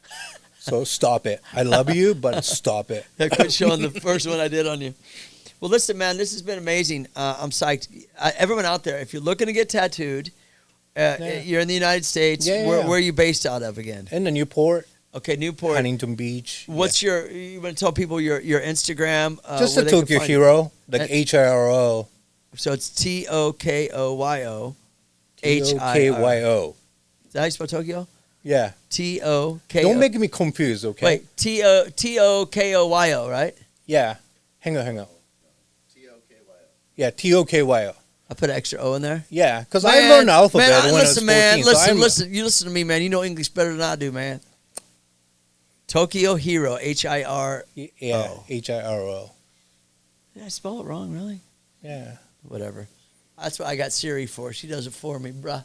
[SPEAKER 4] So stop it. I love you, but stop it.
[SPEAKER 3] Yeah, quit showing the first one I did on you. Well, listen, man, this has been amazing. I'm psyched. Everyone out there, if you're looking to get tattooed, you're in the United States.
[SPEAKER 4] Yeah,
[SPEAKER 3] where
[SPEAKER 4] yeah.
[SPEAKER 3] are you based out of again?
[SPEAKER 4] In the Newport,
[SPEAKER 3] Okay, Newport.
[SPEAKER 4] Huntington Beach.
[SPEAKER 3] What's you want to tell people your Instagram?
[SPEAKER 4] Just
[SPEAKER 3] where
[SPEAKER 4] a
[SPEAKER 3] they can
[SPEAKER 4] Tokyo
[SPEAKER 3] find you?
[SPEAKER 4] Hiro, like Hiro.
[SPEAKER 3] So it's TOKOYO.
[SPEAKER 4] TOKYO.
[SPEAKER 3] Is that how you spell Tokyo?
[SPEAKER 4] Yeah.
[SPEAKER 3] TOKO.
[SPEAKER 4] Don't make me confused, okay?
[SPEAKER 3] Wait, TOKOYO, right?
[SPEAKER 4] Yeah. Hang on. Yeah, TOKYO.
[SPEAKER 3] I put an extra O in there.
[SPEAKER 4] Yeah, because I learned alphabet
[SPEAKER 3] man,
[SPEAKER 4] when
[SPEAKER 3] listen,
[SPEAKER 4] I was 14.
[SPEAKER 3] man,
[SPEAKER 4] so
[SPEAKER 3] listen. You listen to me, man. You know English better than I do, man. Tokyo Hiro, HIRO.
[SPEAKER 4] Yeah, HIRO.
[SPEAKER 3] Did I spell it wrong, really?
[SPEAKER 4] Yeah.
[SPEAKER 3] Whatever. That's what I got Siri for. She does it for me, bruh.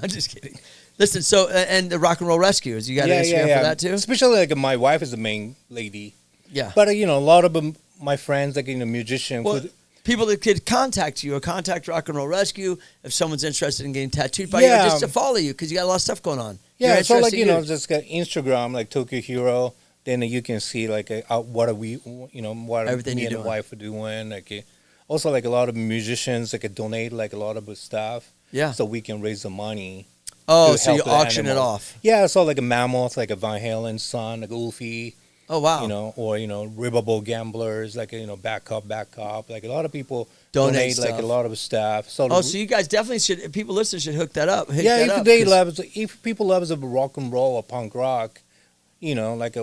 [SPEAKER 3] I'm just kidding. Listen, so, and the Rock and Roll Rescues, you got an Instagram for that too?
[SPEAKER 4] Especially, like, my wife is the main lady.
[SPEAKER 3] Yeah.
[SPEAKER 4] But, a lot of them, my friends, like, musicians.
[SPEAKER 3] Well, people that could contact you or contact Rock and Roll Rescue if someone's interested in getting tattooed by you, or just to follow you because you got a lot of stuff going on.
[SPEAKER 4] Yeah,
[SPEAKER 3] You're
[SPEAKER 4] so, like,
[SPEAKER 3] interesting dude.
[SPEAKER 4] just got Instagram, like, Tokyo Hiro. Then you can see, like, what are we, what
[SPEAKER 3] Everything
[SPEAKER 4] me
[SPEAKER 3] you're
[SPEAKER 4] and the
[SPEAKER 3] doing.
[SPEAKER 4] wife are doing. Like, also, like, a lot of musicians, like, donate, like, a lot of stuff.
[SPEAKER 3] Yeah.
[SPEAKER 4] So we can raise the money.
[SPEAKER 3] Oh,
[SPEAKER 4] to
[SPEAKER 3] so you
[SPEAKER 4] help the
[SPEAKER 3] auction it
[SPEAKER 4] animal.
[SPEAKER 3] off.
[SPEAKER 4] Yeah, so, like, a Mammoth, like, a Van Halen's son, like, Ulfie.
[SPEAKER 3] Oh, wow.
[SPEAKER 4] Or, Riverboat Gamblers, like, back cop. Like, a lot of people
[SPEAKER 3] Donate
[SPEAKER 4] like,
[SPEAKER 3] stuff.
[SPEAKER 4] a lot of stuff. So,
[SPEAKER 3] Oh, so you guys definitely should, if people listening should hook that up.
[SPEAKER 4] yeah,
[SPEAKER 3] that
[SPEAKER 4] if people love rock and roll or punk rock, like,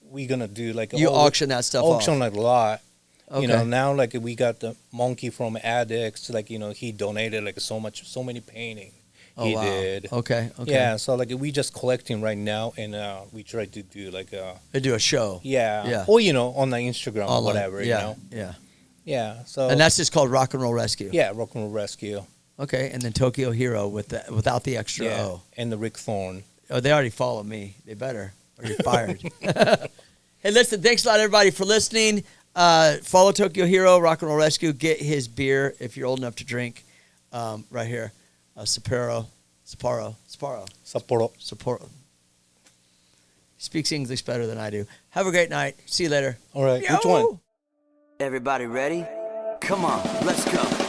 [SPEAKER 4] we're going to do, like,
[SPEAKER 3] you auction that stuff
[SPEAKER 4] auction,
[SPEAKER 3] off.
[SPEAKER 4] like, a lot.
[SPEAKER 3] Okay.
[SPEAKER 4] Now, like, we got the monkey from Addicts, like, he donated, like, so many painting.
[SPEAKER 3] Oh,
[SPEAKER 4] he
[SPEAKER 3] wow.
[SPEAKER 4] did.
[SPEAKER 3] Okay.
[SPEAKER 4] Yeah, so, like, we just collecting right now, and we try to do, like,
[SPEAKER 3] They do a show.
[SPEAKER 4] yeah. Or, on the Instagram or
[SPEAKER 3] Online.
[SPEAKER 4] whatever,
[SPEAKER 3] Yeah.
[SPEAKER 4] Yeah, so.
[SPEAKER 3] And that's just called Rock and Roll Rescue.
[SPEAKER 4] Yeah, Rock and Roll Rescue.
[SPEAKER 3] Okay, and then Tokyo Hiro without the extra O.
[SPEAKER 4] And the Rick Thorne.
[SPEAKER 3] Oh, they already follow me. They better, or you're fired. Hey, listen, thanks a lot, everybody, for listening. Follow Tokyo Hiro, Rock and Roll Rescue. Get his beer if you're old enough to drink. Right here. Sapporo. He speaks English better than I do. Have a great night. See you later.
[SPEAKER 4] All right. Which one?
[SPEAKER 1] Everybody ready? Come on, let's go.